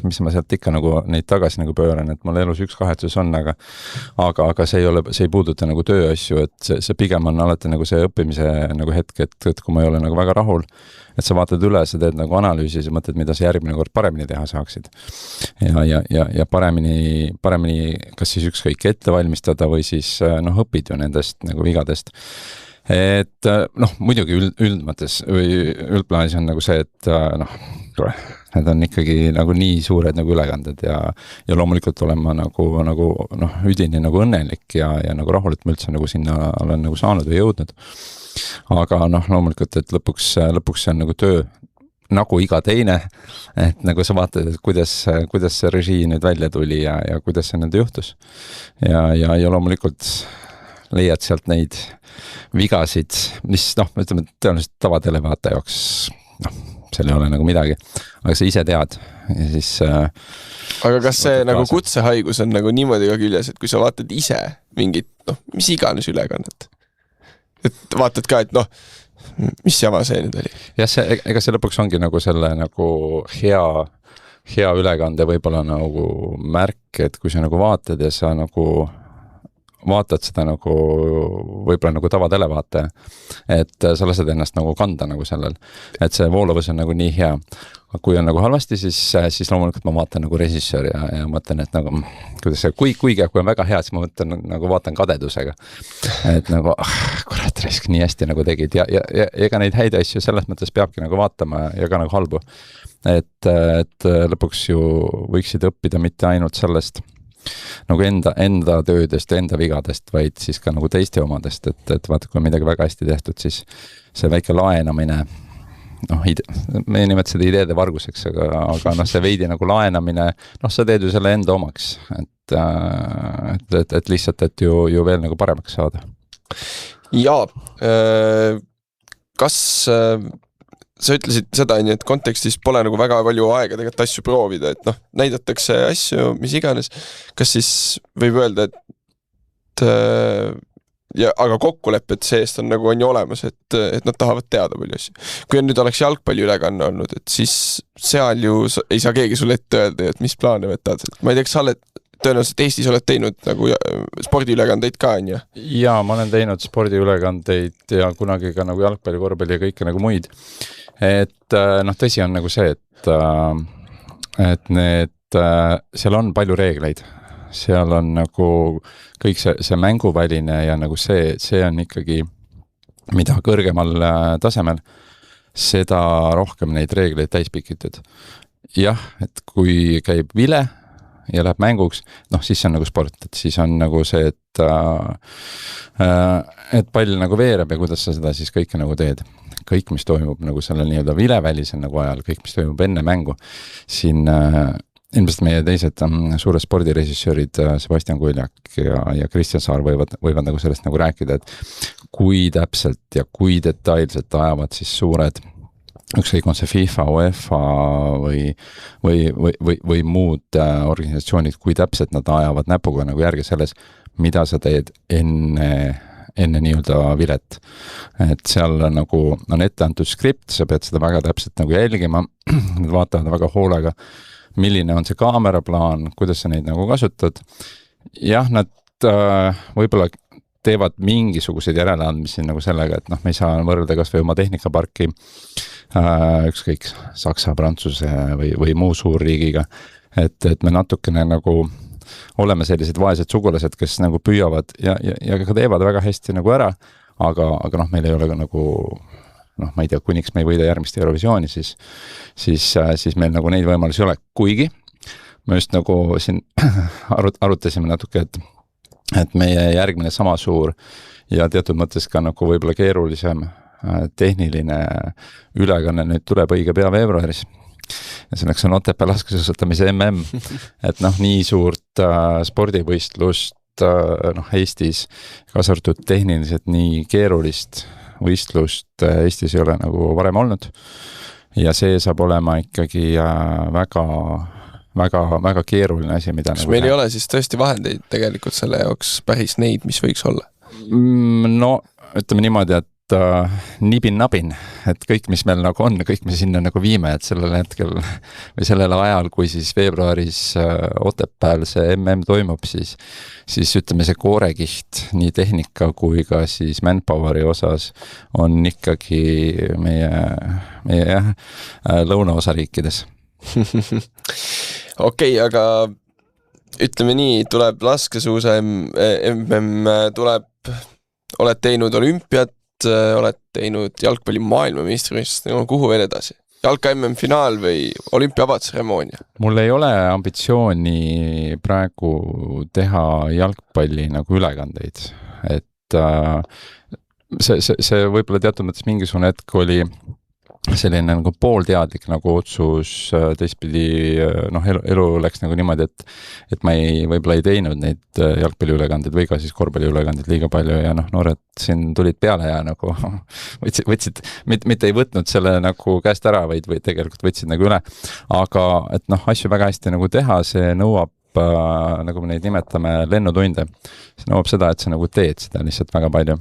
mis ma sealt ikka nagu neid tagasi nagu pööran, et mul elus üks kahetsus on, aga see ei puuduta nagu tööasju, et see pigem on alati nagu see õppimise nagu hetk, et kui ma ei ole nagu väga rahul, et sa vaatad üle, sa teed nagu analüüsi ja mõtled, mida sa järgmine kord paremini teha saaksid. Ja paremini kas siis ükskõik ette valmistada või siis õpid ju nendest nagu vigadest. Et muidugi üldmõttes või üldplaanis on nagu see, et need on ikkagi nagu nii suured nagu ülekanded ja loomulikult olen ma nagu üdini nagu õnnelik ja nagu rahul, et ma üldse nagu sinna olen nagu saanud või jõudnud. Aga loomulikult, et lõpuks see on nagu töö nagu iga teine, et nagu sa vaatad, et kuidas see režii nüüd välja tuli ja kuidas see nüüd juhtus. Ja loomulikult leiad sealt neid vigasid, mis ütleme, tõenäoliselt tavatelevaata jaoks seal ei ole nagu midagi, aga sa ise tead ja siis aga kas see nagu kutsehaigus on nagu niimoodi ka küljes, et kui sa vaatad ise mingit, mis iganes ülekannet, et vaatad ka, et mis jama see nüüd oli? Jah, ega see lõpuks ongi nagu selle nagu hea ülekande võib-olla nagu märk, et kui sa nagu vaatad ja sa nagu vaatad seda nagu võib-olla nagu tavatelevaataja, et sa lased ennast nagu kanda nagu sellel, et see voolavus on nagu nii hea. Kui on nagu halvasti, siis loomulikult ma vaatan nagu režissöör ja mõtlen, et nagu, kuidas see, kui on väga hea, siis ma mõtlen, nagu vaatan kadedusega. Et nagu, kurat, raisk, nii hästi nagu tegid ja ega neid häid asju selles mõttes peabki nagu vaatama ja ka nagu halbu. Et lõpuks ju võiksid õppida mitte ainult sellest nagu enda töödest, enda vigadest, vaid siis ka nagu teiste omadest, et vaata, kui on midagi väga hästi tehtud, siis see väike laenamine, me ei nimeta seda ideede varguseks, aga see veidi nagu laenamine, sa teed ju selle enda omaks, et lihtsalt, et ju veel nagu paremaks saada. Jaa, kas sa ütlesid seda, et kontekstis pole nagu väga palju aega tegelikult asju proovida, et näidatakse asju, mis iganes. Kas siis võib öelda, et aga kokkulepped seest on nagu on ju olemas, et nad tahavad teada palju asju. Kui nüüd oleks jalgpalli ülekanne olnud, et siis seal ju ei saa keegi sulle ette öelda, et mis plaane võtad. Ma ei tea, kas sa oled tõenäoliselt Eestis oled teinud nagu spordiülekandeid ka, on ju? Jaa, ma olen teinud spordiülekandeid ja kunagi ka nagu jalgpalli, korvpalli ja kõike nagu muid. Et tõsi on nagu see, et seal on palju reegleid. Seal on nagu kõik see mänguväline ja nagu see on ikkagi, mida kõrgemal tasemel, seda rohkem neid reegleid täispikitud. Jah, et kui käib vile ja läheb mänguks, siis see on nagu sport, et siis on nagu see, et pall nagu veereb ja kuidas sa seda siis kõike nagu teed. Kõik, mis toimub nagu sellel nii-öelda vilevälisel nagu ajal, kõik, mis toimub enne mängu, siin ilmselt meie teised suured spordirežissöörid Sebastian Kuljak ja Kristjan Saar võivad nagu sellest nagu rääkida, et kui täpselt ja kui detailselt ajavad siis suured, ükskõik on see FIFA, UEFA või muud organisatsioonid, kui täpselt nad ajavad näpuga nagu järgi selles, mida sa teed enne nii-öelda vilet. Et seal nagu on ette antud skript, sa pead seda väga täpselt nagu jälgima, nad vaatavad väga hoolega, milline on see kaameraplaan, kuidas sa neid nagu kasutad. Jah, nad võib-olla teevad mingisuguseid järeleandmisi nagu sellega, et me ei saa võrrelda kas või oma tehnikaparki ükskõik Saksa, Prantsuse või muu suurriigiga, et me natukene nagu oleme sellised vaesed sugulased, kes nagu püüavad ja ka teevad väga hästi nagu ära, aga meil ei ole ka nagu ma ei tea, kuniks me ei võida järgmist Eurovisiooni, siis meil nagu neid võimalusi ei ole. Kuigi me just nagu siin arutasime natuke, et meie järgmine sama suur ja teatud mõttes ka nagu võib-olla keerulisem tehniline ülekanne nüüd tuleb õige pea veebruaris. Ja selleks on Otepää laskesuusatamise MM, et nii suurt spordivõistlust Eestis, kaasa arvatud tehniliselt nii keerulist võistlust Eestis ei ole nagu varem olnud ja see saab olema ikkagi väga keeruline asi, mida kas meil ei ole siis tõesti vahendeid tegelikult selle jaoks päris neid, mis võiks olla? No, ütleme niimoodi, et nibin-nabin, et kõik, mis meil nagu on, kõik me sinna nagu viime, et sellel hetkel või sellel ajal, kui siis veebruaris Otepääl see MM toimub, siis ütleme see koorekiht nii tehnika kui ka siis manpoweri osas on ikkagi meie lõunaosariikides. Okei, aga ütleme nii, tuleb laskesuusa MM, oled teinud olümpiat, oled teinud jalgpalli maailmameistrivõistlust, kuhu veel edasi? Jalka MM-finaal või olümpia avatseremoonia? Mul ei ole ambitsiooni praegu teha jalgpalli nagu ülekandeid, et see võib-olla teatud mõttes mingisugune hetk oli selline nagu poolteadlik nagu otsus, teistpidi elu läks nagu niimoodi, et ma võib-olla ei teinud neid jalgpalliülekandeid või ka siis korvpalliülekandeid liiga palju ja noored siin tulid peale ja nagu võtsid, mitte ei võtnud selle nagu käest ära, või tegelikult võtsid nagu üle, aga et asju väga hästi nagu teha, see nõuab, nagu me neid nimetame, lennutunde. See nõuab seda, et sa nagu teed seda lihtsalt väga palju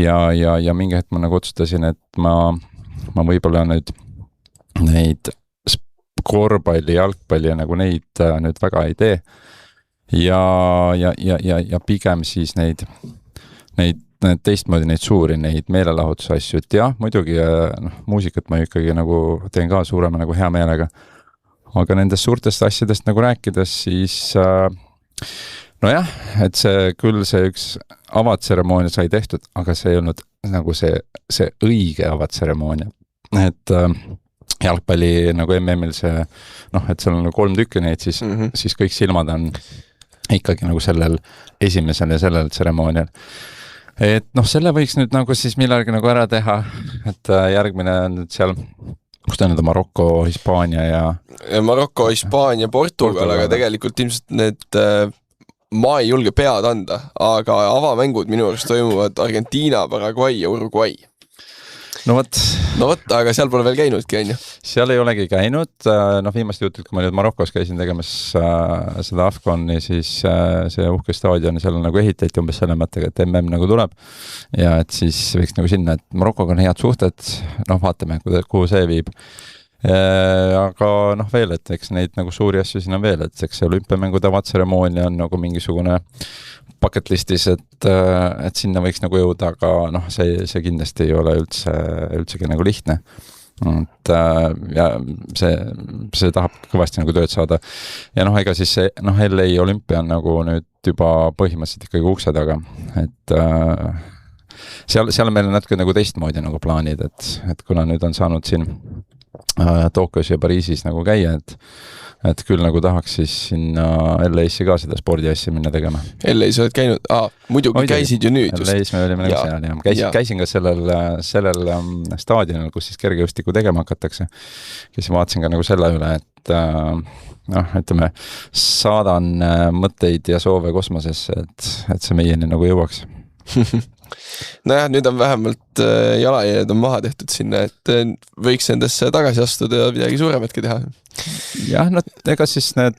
ja mingi hetk ma nagu otsustasin, et ma võib-olla nüüd neid korvpalli, jalgpalli ja nagu neid nüüd väga ei tee ja pigem siis neid teistmoodi neid suuri, neid meelelahutuse asju, et jah, muidugi muusikat ma ikkagi nagu teen ka suurema nagu hea meelega, aga nendest suurtest asjadest nagu rääkides, siis nojah, et see üks avatseremoonia sai tehtud, aga see ei olnud nagu see õige avatseremoonia, et jalgpalli nagu MM-il see, et seal on 3 tükki neid, siis kõik silmad on ikkagi nagu sellel esimesel ja sellel tseremoonial. Et selle võiks nüüd nagu siis millalgi nagu ära teha, et järgmine on nüüd seal, kus ta on nüüd Marokko, Hispaania ja Marokko, Hispaania, Portugal, aga tegelikult ilmselt need ma ei julge pead anda, aga avamängud minu arust toimuvad Argentiina, Paraguay ja Uruguay. No võt, aga seal pole veel käinudki, on ju? Seal ei olegi käinud. Viimast jutud, kui ma nüüd Marokos käisin tegemas seda Afgani, siis see uhke staadion seal nagu ehitati umbes selle mõttega, et MM nagu tuleb. Ja et siis võiks nagu sinna, et Marokoga on head suhted, vaatame, kuhu see viib. Aga veel, et eks neid nagu suuri asju siin on veel, et eks see olümpiamängude avatseremoonia on nagu mingisugune bucket listis, et sinna võiks nagu jõuda, aga see kindlasti ei ole üldsegi nagu lihtne. Ja see tahab kõvasti nagu tööd saada. Ja ega siis see LA olümpia on nagu nüüd juba põhimõtteliselt ikkagi ukse taga, et seal on meil natuke nagu teistmoodi nagu plaanid, et kuna nüüd on saanud siin Tokyos ja Pariisis nagu käia, et küll nagu tahaks siis sinna LA-sse ka seda spordiasja minna tegema. LA-s oled käinud, muidugi käisid ju nüüd just. LA-s me olime nagu seal, jah. Käisin ka sellel staadionil, kus siis kergejõustikku tegema hakatakse. Kes vaatasin ka nagu selle üle, et ütleme, saadan mõtteid ja soove kosmosesse, et see meieni nagu jõuaks. Nojah, nüüd on vähemalt jalajäljed on maha tehtud sinna, et võiks endasse tagasi astuda ja midagi suurematki teha. Jah, ega siis need,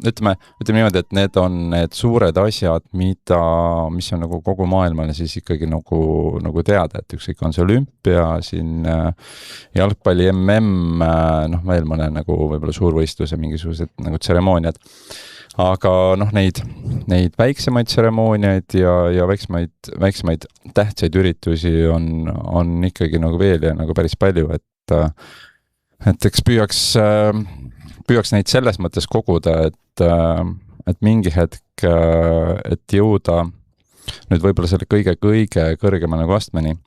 ütleme niimoodi, et need on need suured asjad, mis on nagu kogu maailmale siis ikkagi nagu teada, et ükskõik on see olümpia, siin jalgpalli MM, veel mõne nagu võib-olla suurvõistluse mingisugused nagu tseremooniad. Aga neid väiksemaid tseremooniaid ja väiksemaid tähtsaid üritusi on ikkagi nagu veel ja nagu päris palju, et eks püüaks neid selles mõttes koguda, et mingi hetk, et jõuda nüüd võib-olla selle kõige kõrgema nagu astmeni,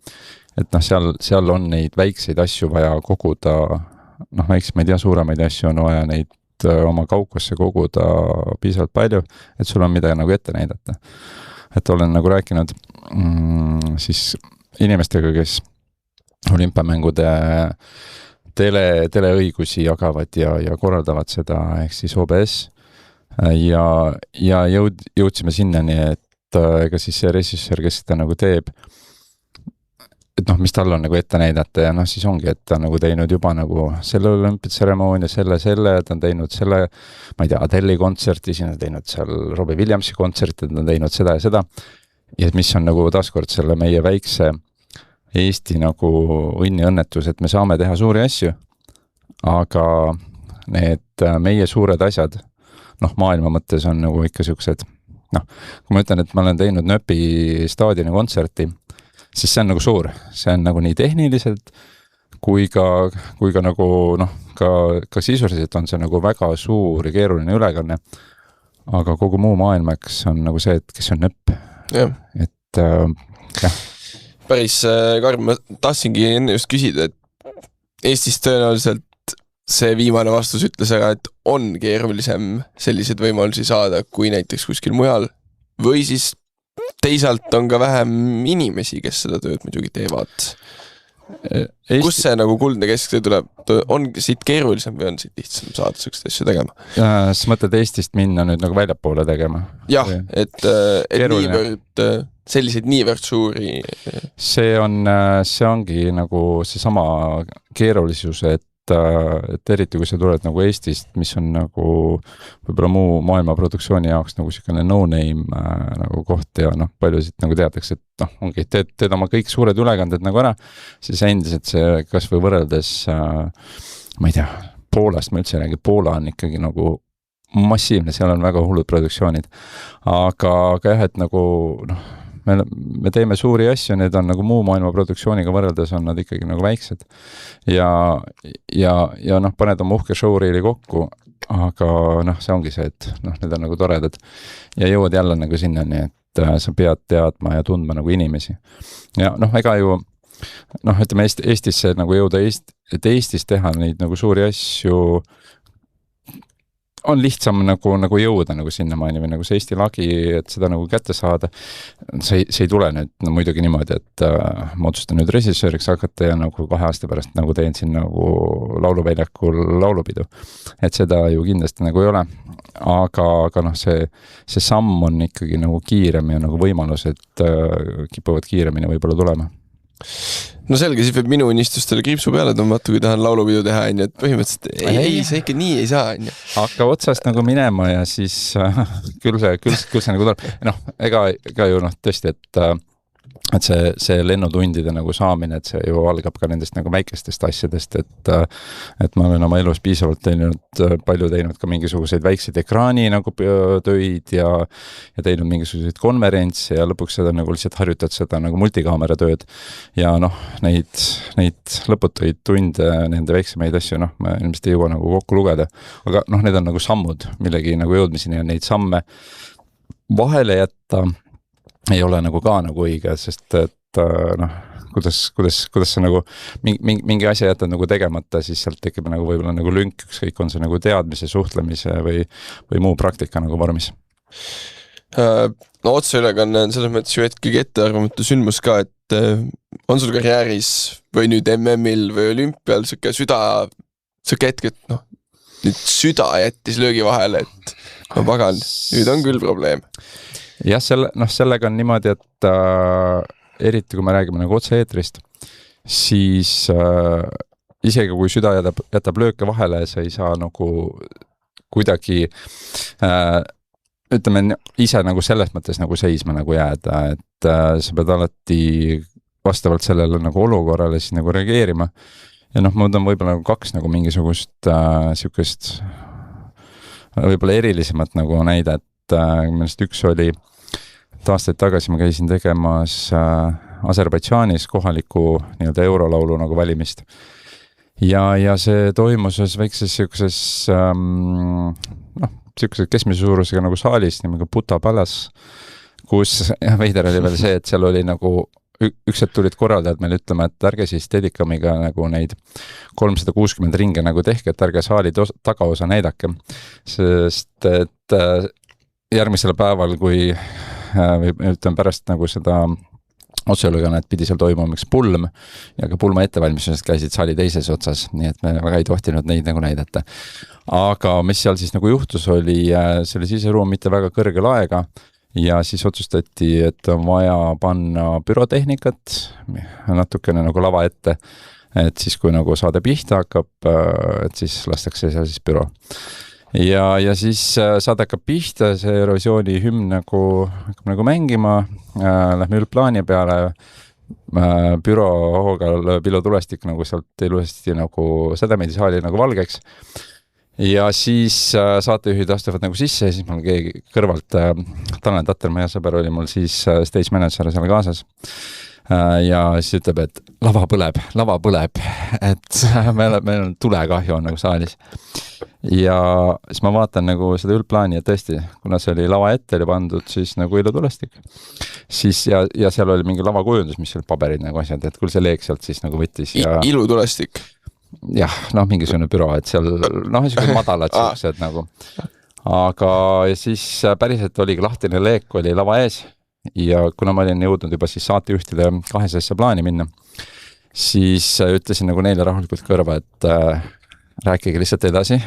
et seal on neid väikseid asju vaja koguda, väiksemaid ja suuremaid asju on vaja neid oma kaukasse koguda piisavalt palju, et sul on midagi nagu ette näidata. Et olen nagu rääkinud siis inimestega, kes olümpiamängude teleõigusi jagavad ja korraldavad seda, ehk siis OBS. Ja jõudsime sinnani, et ega siis see režissöör, kes seda nagu teeb, et mis tal on nagu ette näidata ja siis ongi, et ta on nagu teinud juba nagu selle olümpiatseremoonia, selle, ta on teinud selle, ma ei tea, Adele'i kontserti, siin on teinud seal Robbie Williamsi kontserti, ta on teinud seda ja seda. Ja mis on nagu taaskord selle meie väikse Eesti nagu õnniõnnetus, et me saame teha suuri asju, aga need meie suured asjad, maailma mõttes on nagu ikka siuksed, kui ma ütlen, et ma olen teinud Nööpi staadioni kontserti, siis see on nagu suur, see on nagu nii tehniliselt kui ka nagu ka sisuliselt on see nagu väga suur ja keeruline ülekanne, aga kogu muu maailmaks on nagu see, et kes on Nööp. Et jah. Päris karm, ma tahtsingi enne just küsida, et Eestis tõenäoliselt see viimane vastus ütles ära, et on keerulisem selliseid võimalusi saada kui näiteks kuskil mujal või siis teisalt on ka vähem inimesi, kes seda tööd muidugi teevad. Kus see nagu kuldne kesktee tuleb? On siit keerulisem või on siit lihtsam saada sellist asju tegema? Sa mõtled Eestist minna nüüd nagu väljapoole tegema? Jah, et selliseid niivõrd suuri... See ongi nagu see sama keerulisus, et eriti kui sa tuled nagu Eestist, mis on nagu võib-olla muu maailma produktsiooni jaoks nagu selline no-name nagu koht ja paljusid nagu teatakse, et ongi, teed oma kõik suured ülekanded nagu ära, siis endiselt see kas või võrreldes, ma ei tea, Poolast, ma üldse räägi, Poola on ikkagi nagu massiivne, seal on väga hullud produktsioonid, aga jah, et nagu me teeme suuri asju, need on nagu muu maailma produktsiooniga võrreldes on nad ikkagi nagu väiksed ja paned oma uhke showreeli kokku, aga see ongi see, et need on nagu toredad ja jõuad jälle nagu sinnani, et sa pead teadma ja tundma nagu inimesi ja ega ju ütleme Eestisse nagu jõuda et Eestis teha neid nagu suuri asju on lihtsam nagu jõuda nagu sinnamaani või nagu see Eesti lagi, et seda nagu kätte saada. See ei tule nüüd muidugi niimoodi, et ma otsustan nüüd režissööriks hakata ja nagu 2 aasta pärast nagu teen siin nagu lauluväljakul laulupidu. Et seda ju kindlasti nagu ei ole. Aga see samm on ikkagi nagu kiirem ja nagu võimalus, et kipuvad kiiremini võib-olla tulema. No selge, siis võib minu unistustele kriipsu peale tõmmata, kui tahan laulupidu teha, et põhimõtteliselt ei, see ikka nii ei saa. Hakka otsast nagu minema ja siis küll see nagu tuleb. Ega ju tõesti, et see lennutundide nagu saamine, et see ju algab ka nendest nagu väikestest asjadest, et ma olen oma elus piisavalt palju teinud ka mingisuguseid väikseid ekraani nagu töid ja teinud mingisuguseid konverentse ja lõpuks seda nagu lihtsalt harjutad seda nagu multikaamera tööd ja neid lõputuid tunde, nende väiksemaid asju, ma ilmselt ei jõua nagu kokku lugeda, aga need on nagu sammud millegi nagu jõudmiseni ja neid samme vahele jätta ei ole nagu ka nagu õige, sest et kuidas sa nagu mingi asja jätad nagu tegemata, siis sealt tekib nagu võib-olla nagu lünk, ükskõik on see nagu teadmise, suhtlemise või muu praktika nagu vormis. No otseülekanne on selles mõttes ju kõige ettearvamatu sündmus ka, et on sul karjääris või nüüd MM-il või olümpial siuke hetk, et noh, nüüd süda jättis löögi vahele, et ma pagan, nüüd on küll probleem. Jah, sellega on niimoodi, et eriti kui me räägime nagu otse-eetrist, siis isegi kui süda jätab lööke vahele, sa ei saa nagu kuidagi ütleme ise nagu selles mõttes nagu seisma nagu jääda, et sa pead alati vastavalt sellele nagu olukorrale siis nagu reageerima. Ja noh, ma võtan võib-olla nagu 2 nagu mingisugust siukest võib-olla erilisemat nagu näidet. Millest üks oli, aastaid tagasi ma käisin tegemas Aserbaidžaanis kohaliku nii-öelda eurolaulu nagu valimist. Ja see toimus väikses siukses siukese keskmise suurusega nagu saalis nimega Buta Palace, kus veider oli veel see, et seal oli nagu üks hetk tulid korraldajad meil ütlema, et ärge siis Steadicamiga nagu neid 360 ringe nagu tehke, et ärge saali tagaosa näidake, sest et järgmisel päeval, kui ütleme pärast nagu seda otseülekannet pidi seal toimuma üks pulm ja ka pulma ettevalmistusest käisid saali teises otsas, nii et me väga ei tohtinud neid nagu näidata. Aga mis seal siis nagu juhtus oli, see oli siseruum mitte väga kõrge laega ja siis otsustati, et on vaja panna pürotehnikat natukene nagu lava ette, et siis kui nagu saade pihta hakkab, et siis lastakse seal siis püro. Ja siis saade hakkab pihta, see erosiooni hümn nagu mängima, lähme üldplaani peale, pürohooga lööb ilutulestik nagu sealt ilusasti nagu sädemeidi saali nagu valgeks. Ja siis saatejuhid astuvad nagu sisse ja siis mul keegi kõrvalt, Tanel Tatter, meie sõber oli mul siis stage manager seal kaasas. Ja siis ütleb, et lava põleb, et meil on tulekahju on nagu saalis. Ja siis ma vaatan nagu seda üldplaani ja tõesti, kuna see oli lava ette oli pandud, siis nagu ilutulestik. Siis ja seal oli mingi lavakujundus, mis oli paberid nagu asjad, et küll see leek sealt siis nagu võttis. Ja ilutulestik? Jah, mingisugune büro, et seal niisugune madalad siuksed nagu. Aga ja siis päriselt oligi lahtine leek, oli lava ees ja kuna ma olin jõudnud juba siis saatejuhtide 2 plaani minna, siis ütlesin nagu neile rahulikult kõrva, et rääkige lihtsalt edasi,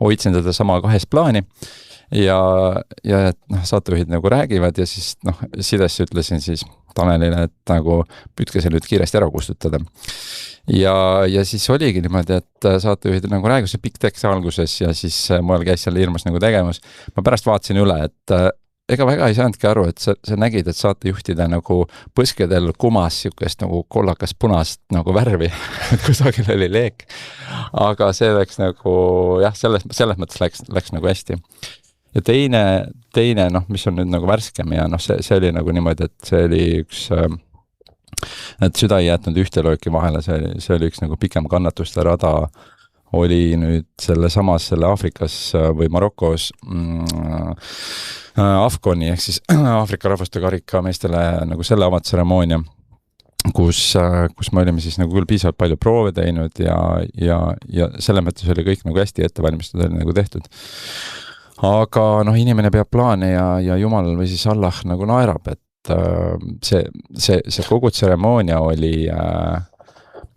hoidsin teda sama 2 plaani ja et saatejuhid nagu räägivad ja siis sidesse ütlesin siis Tanelile, et nagu püüdke see nüüd kiiresti ära kustutada. Ja siis oligi niimoodi, et saatejuhid nagu räägis pikk tekst alguses ja siis mul käis seal hirmus nagu tegemus. Ma pärast vaatasin üle, et ega väga ei saanudki aru, et sa nägid, et saatejuhtide nagu põskedel kumas siukest nagu kollakas punast nagu värvi, et kusagil oli leek. Aga see läks nagu, jah, selles mõttes läks nagu hästi. Ja teine mis on nüüd nagu värskem ja see oli nagu niimoodi, et see oli üks, et süda ei jätnud ühte lööki vahele, see oli üks nagu pikem kannatuste rada, oli nüüd selle Aafrikas või Marokos Afgoni ehk siis Aafrika rahvaste karika meestele nagu selle avatseremoonia, kus me olime siis nagu küll piisavalt palju proove teinud ja selle mõttes oli kõik nagu hästi ettevalmistatud, oli nagu tehtud. Aga inimene peab plaane ja Jumal või siis Allah nagu naerab, et see kogu tseremoonia oli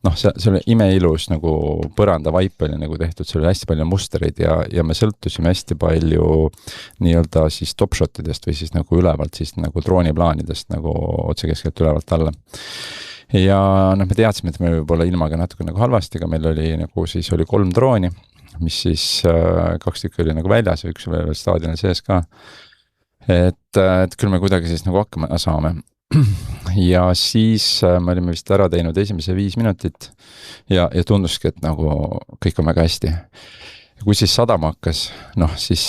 see oli imeilus nagu põranda vaip oli nagu tehtud, see oli hästi palju mustreid ja me sõltusime hästi palju nii-öelda siis topshotidest või siis nagu ülevalt siis nagu drooniplaanidest nagu otse keskelt ülevalt alla. Ja me teadsime, et meil võib olla ilmaga natuke nagu halvasti, aga meil oli nagu siis oli 3 drooni, mis siis 2 tükki oli nagu väljas ja 1 oli veel staadionil sees ka. Et küll me kuidagi siis nagu hakkama saame. Ja siis me olime vist ära teinud esimese 5 minutit ja tunduski, et nagu kõik on väga hästi. Ja kui siis sadama hakkas, siis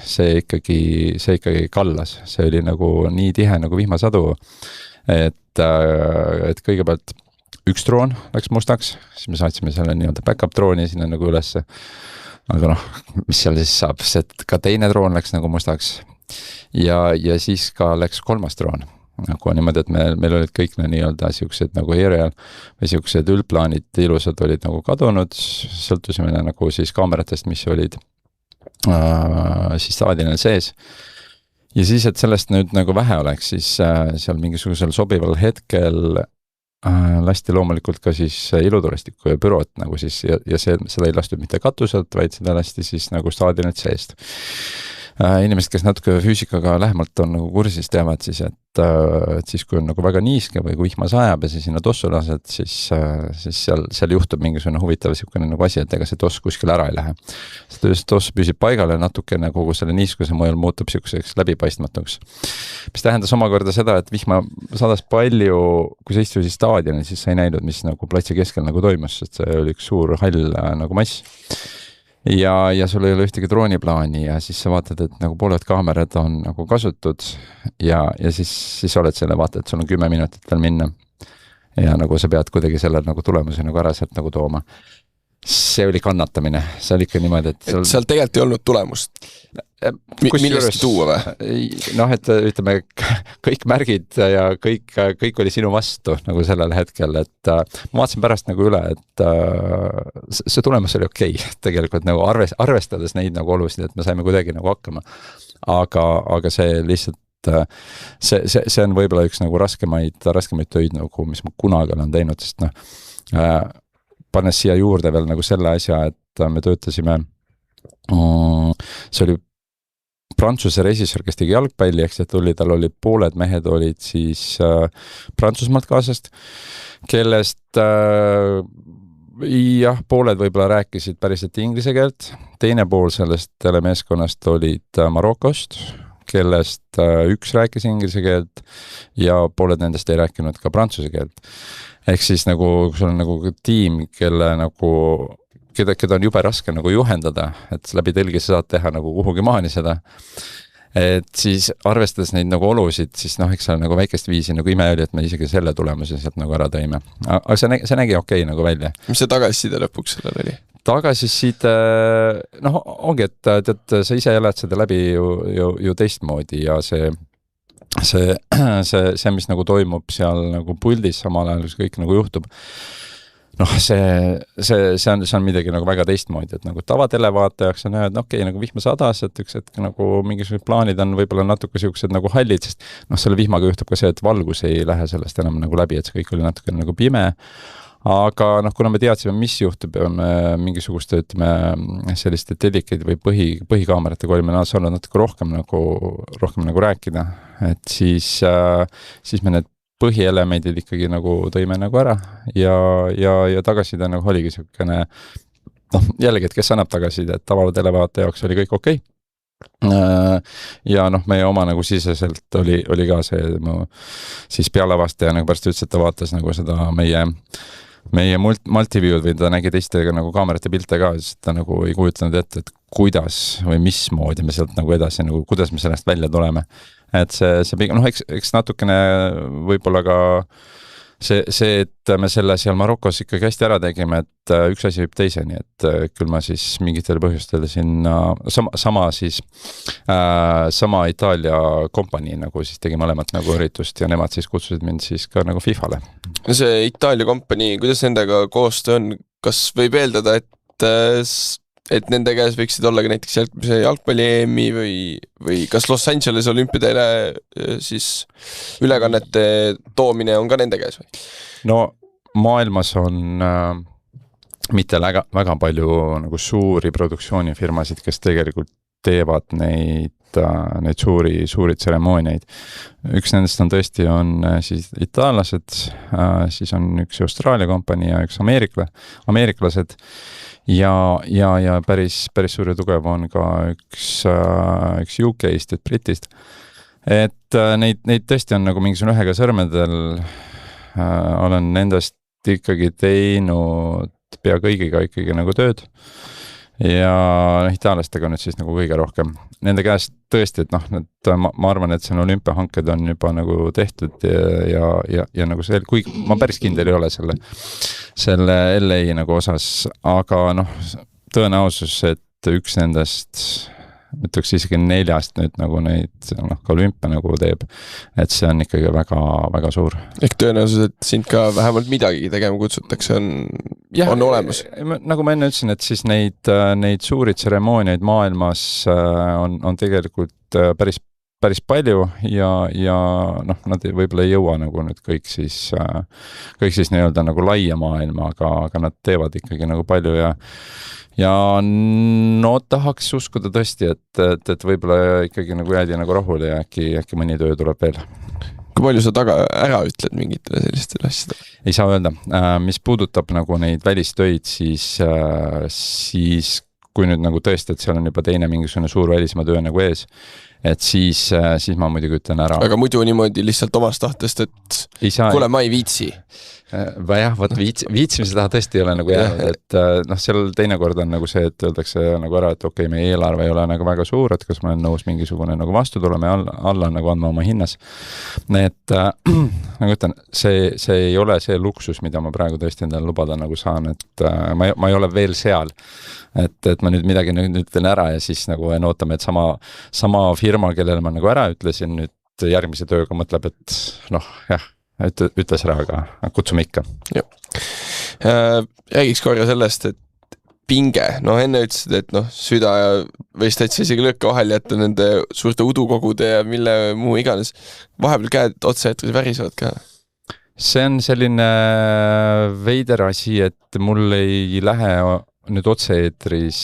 see ikkagi kallas. See oli nagu nii tihe nagu vihmasadu, et kõigepealt 1 droon läks mustaks, siis me saatsime selle nii-öelda backup drooni sinna nagu ülesse. Aga mis seal siis saab, see ka teine droon läks nagu mustaks ja siis ka läks 3. droon nagu niimoodi, et meil olid kõik nii-öelda siuksed nagu aerial või siuksed üldplaanid ilusad olid nagu kadunud, sõltusime nagu siis kaameratest, mis olid siis staadionil sees. Ja siis, et sellest nüüd nagu vähe oleks, siis seal mingisugusel sobival hetkel lasti loomulikult ka siis iluturistiku ja büroot nagu siis ja seda ei lastud mitte katuselt, vaid seda lasti siis nagu staadionit seest. Inimesed, kes natuke füüsikaga lähemalt on nagu kursis, teavad siis, et siis kui on nagu väga niiske või kui vihma sajab ja siis sinna tossu lased, siis seal juhtub mingisugune huvitav siukene nagu asi, et ega see toss kuskil ära ei lähe. See toss püsib paigale natukene kogu selle niiskuse mõjul muutub siukseks läbipaistmatuks. Mis tähendas omakorda seda, et vihma sadas palju, kui sa istusid staadionil, siis sa ei näinud, mis nagu platsi keskel nagu toimus, sest see oli üks suur hall nagu mass. Ja sul ei ole ühtegi drooniplaani ja siis sa vaatad, et nagu pooled kaamerad on nagu kasutud ja siis oled selle vaata, et sul on 10 minutit veel minna ja nagu sa pead kuidagi selle nagu tulemuse nagu ära sealt nagu tooma. See oli kannatamine, see oli ikka niimoodi, et seal tegelikult ei olnud tulemust. Millestki tuua või? Noh, et ütleme, kõik märgid ja kõik oli sinu vastu nagu sellel hetkel, et ma vaatasin pärast nagu üle, et see tulemus oli okei. Tegelikult nagu arvestades neid nagu olusid, et me saime kuidagi nagu hakkama. Aga see lihtsalt see on võib-olla üks nagu raskemaid töid nagu, mis ma kunagi olen teinud, sest pannes siia juurde veel nagu selle asja, et me töötasime, see oli Prantsuse režissöör, kes tegi jalgpalli, eks tal olid pooled mehed olid siis Prantsusmaalt kaasast, kellest jah, pooled võib-olla rääkisid päriselt inglise keelt, teine pool sellest meeskonnast olid Marokost, kellest üks rääkis inglise keelt ja pooled nendest ei rääkinud ka prantsuse keelt. Ehk siis nagu, kui sul on nagu tiim, kelle nagu, keda on jube raske nagu juhendada, et läbi tõlgi sa saad teha nagu kuhugi maani seda, et siis arvestades neid nagu olusid, siis noh, eks seal nagu väikest viisi nagu ime oli, et me isegi selle tulemuse sealt nagu ära tõime. Aga see nägi okei nagu välja. Mis see tagasiside lõpuks sellel oli? Tagasiside, noh, ongi, et tead, sa ise elad seda läbi ju teistmoodi ja see, mis nagu toimub seal nagu puldis samal ajal, kus kõik nagu juhtub, noh, see on midagi nagu väga teistmoodi, et nagu tavatelevaatajaks on et okei, nagu vihma sadas, et üks hetk nagu mingisugused plaanid on võib-olla natuke siuksed nagu hallid, sest noh, selle vihmaga juhtub ka see, et valgus ei lähe sellest enam nagu läbi, et see kõik oli natuke nagu pime. Aga noh, kuna me teadsime, mis juhtub ja me mingisuguste, ütleme, selliste dedikeid või põhikaameratega olime saanud natuke rohkem nagu rääkida, et siis me need põhielemendid ikkagi nagu tõime nagu ära ja tagasiside nagu oligi siukene, noh, jällegi, et kes annab tagasiside, et tavatelevaataja jaoks oli kõik okei. Ja noh, meie oma nagu siseselt oli ka see siis pealavastaja nagu pärast ütles, et ta vaatas nagu seda meie multiview'd või ta nägi teistega nagu kaamerate pilte ka, siis ta nagu ei kujutanud ette, et kuidas või mismoodi me sealt nagu edasi, nagu kuidas me sellest välja tuleme. Et see pigem, noh, eks natukene võib-olla ka see, et me selle seal Marokos ikkagi hästi ära tegime, et üks asi võib teiseni, et küll ma siis mingitel põhjustel sinna sama Itaalia kompanii nagu siis tegi mõlemat nagu üritust ja nemad siis kutsusid mind siis ka nagu FIFAle. No see Itaalia kompanii, kuidas nendega koostöö on? Kas võib eeldada, et nende käes võiksid olla ka näiteks jalgpalli EM-i või kas Los Angeles olümpiateile siis ülekannete toomine on ka nende käes või? No maailmas on mitte väga palju nagu suuri produktsioonifirmasid, kes tegelikult teevad neid suuri tseremooniaid. Üks nendest on tõesti siis itaallased, siis on üks Austraalia kompanii ja üks ameeriklased ja päris suur ja tugev on ka üks UK-ist, et Britist. Et neid tõesti on nagu mingisugune ühega sõrmedel, olen nendest ikkagi teinud pea kõigiga ikkagi nagu tööd. Ja itaallastega nüüd siis nagu kõige rohkem. Nende käest tõesti, et noh, ma arvan, et see olümpiahanked on juba nagu tehtud ja nagu see, kui ma päris kindel ei ole selle LA nagu osas, aga noh, tõenäosus, et üks nendest ütleks isegi 4 nüüd nagu neid ka olümpia nagu teeb, et see on ikkagi väga, väga suur. Ehk tõenäosus, et sind ka vähemalt midagi tegema kutsutakse, on olemas. Nagu ma enne ütlesin, et siis neid suuri tseremooniaid maailmas on tegelikult päris palju ja nad võib-olla ei jõua nagu nüüd kõik siis nii-öelda nagu laia maailma, aga nad teevad ikkagi nagu palju ja no tahaks uskuda tõesti, et võib-olla ikkagi nagu jäädi nagu rahule ja äkki mõni töö tuleb veel. Kui palju sa ära ütled mingitele sellistele asjadele? Ei saa öelda. Mis puudutab nagu neid välistöid, siis kui nüüd nagu tõesti, et seal on juba teine mingisugune suur välismaa töö nagu ees, et siis ma muidugi ütlen ära. Aga muidu niimoodi lihtsalt omast tahtest, et kuule, ma ei viitsi. Jah, viitsimise taha tõesti ei ole nagu jäänud, et seal teinekord on nagu see, et öeldakse nagu ära, et okei, meie eelarve ei ole nagu väga suur, et kas ma olen nõus mingisugune nagu vastu tulema ja alla nagu andma oma hinnas. Et nagu ütlen, see ei ole see luksus, mida ma praegu tõesti endale lubada nagu saan, et ma ei ole veel seal, et ma nüüd midagi nüüd ütlen ära ja siis nagu ootame, et sama firma, kellele ma nagu ära ütlesin, nüüd järgmise tööga mõtleb, et jah, ütles ära, aga kutsume ikka. Räägiks korra sellest, et pinge, enne ütlesid, et süda võis täitsa isegi lõõka vahel jätta nende suurte udukogude ja mille muu iganes. Vahepeal käed otseetris värisevad ka. See on selline veider asi, et mul ei lähe nüüd otseetris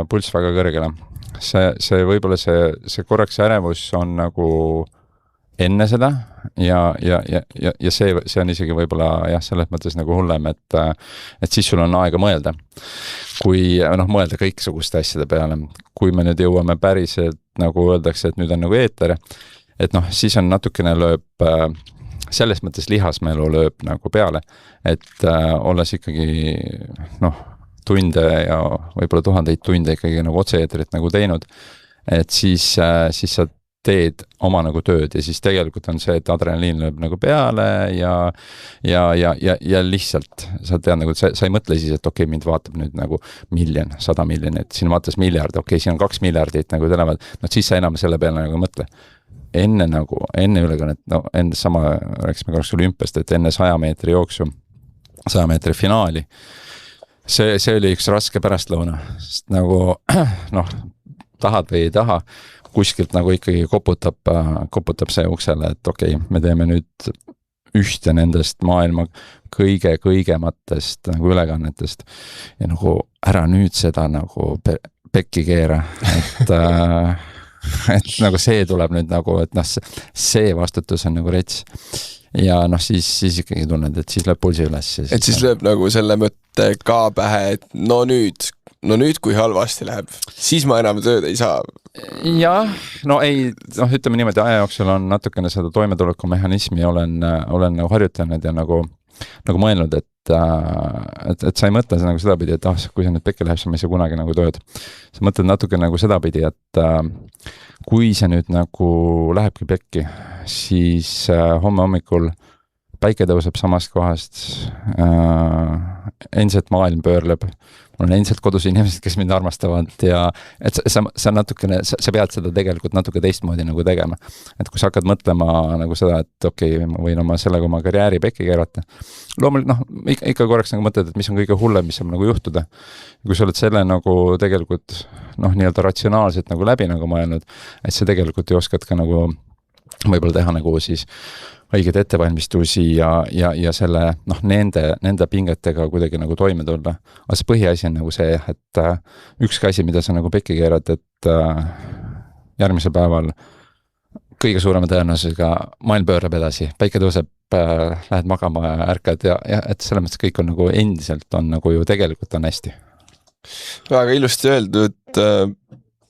pulss väga kõrgele. See võib-olla see korraks ärevus on nagu enne seda ja see on isegi võib-olla jah, selles mõttes nagu hullem, et siis sul on aega mõelda. Kui mõelda kõiksuguste asjade peale, kui me nüüd jõuame päriselt nagu öeldakse, et nüüd on nagu eeter, et siis on natukene lööb selles mõttes lihasmälu lööb nagu peale, et olles ikkagi tunde ja võib-olla 1000 tunde ikkagi nagu otse-eetrit nagu teinud, et siis sa teed oma nagu tööd ja siis tegelikult on see, et adrenaliin lööb nagu peale ja lihtsalt sa tead nagu, et sa ei mõtle siis, et okei, mind vaatab nüüd nagu 1 miljon, 100 miljonit, siin vaatas miljard, okei, siin on 2 miljardit nagu tulevad, siis sa enam selle peale nagu mõtle. Enne ülekannet, enne sama rääkisime korraks olümpiast, et enne 100 meetri jooksu, 100 meetri finaali, see oli üks raske pärastlõuna, sest nagu tahad või ei taha, kuskilt nagu ikkagi koputab see uksele, et okei, me teeme nüüd ühte nendest maailma kõigematest nagu ülekannetest ja nagu ära nüüd seda nagu pekki keera, et nagu see tuleb nüüd nagu, et see vastutus on nagu rets ja siis ikkagi tunned, et siis lööb pulsi üles. Et siis lööb nagu selle mõtte ka pähe, et nüüd kui halvasti läheb, siis ma enam tööd ei saa. Jah, ütleme niimoodi, aja jooksul on natukene seda toimetulekumehhanismi olen nagu harjutanud ja nagu mõelnud, et sa ei mõtle nagu sedapidi, et kui sa nüüd pekki läheb, siis ma ei saa kunagi nagu tööd. Sa mõtled natuke nagu sedapidi, et kui see nüüd nagu lähebki pekki, siis homme hommikul päike tõuseb samast kohast, endiselt maailm pöörleb, mul on endiselt kodus inimesed, kes mind armastavad ja et sa natukene, sa pead seda tegelikult natuke teistmoodi nagu tegema. Et kui sa hakkad mõtlema nagu seda, et okei, ma võin sellega oma karjääri pekki keerata. Loomulikult, ikka korraks nagu mõtled, et mis on kõige hullem, mis saab nagu juhtuda. Ja kui sa oled selle nagu tegelikult nii-öelda ratsionaalselt nagu läbi nagu mõelnud, et sa tegelikult ju oskad ka nagu võib-olla teha nagu siis õiged ettevalmistusi ja selle nende pingetega kuidagi nagu toime tulla. Aga see põhiasi on nagu see, et ükski asi, mida sa nagu pekki keerad, et järgmisel päeval kõige suurema tõenäosusega maailm pöörab edasi, päike tõuseb, lähed magama ja ärkad ja et selles mõttes kõik on nagu endiselt on nagu ju tegelikult on hästi. Väga ilusti öeldud,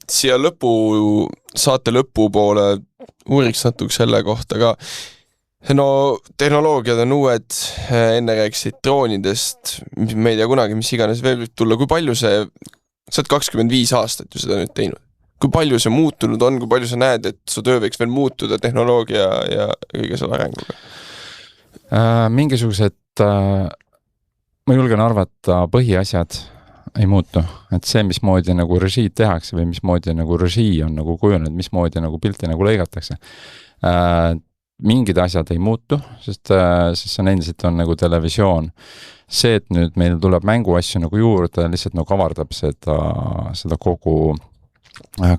siia saate lõpu poole uuriks natuke selle kohta ka. Tehnoloogiad on uued, enne rääkisid droonidest, me ei tea kunagi, mis iganes veel võib tulla. Kui palju sa oled 25 aastat ju seda nüüd teinud? Kui palju see muutunud on, kui palju sa näed, et su töö võiks veel muutuda tehnoloogia ja kõige selle arenguga? Mingisugused, ma julgen arvata põhiasjad ei muutu, et see, mismoodi nagu režiid tehakse või mismoodi nagu režii on nagu kujunenud, mismoodi nagu pilti nagu lõigatakse. Mingid asjad ei muutu, sest see on endiselt on nagu televisioon. See, et nüüd meil tuleb mänguasju nagu juurde, lihtsalt nagu kavardab seda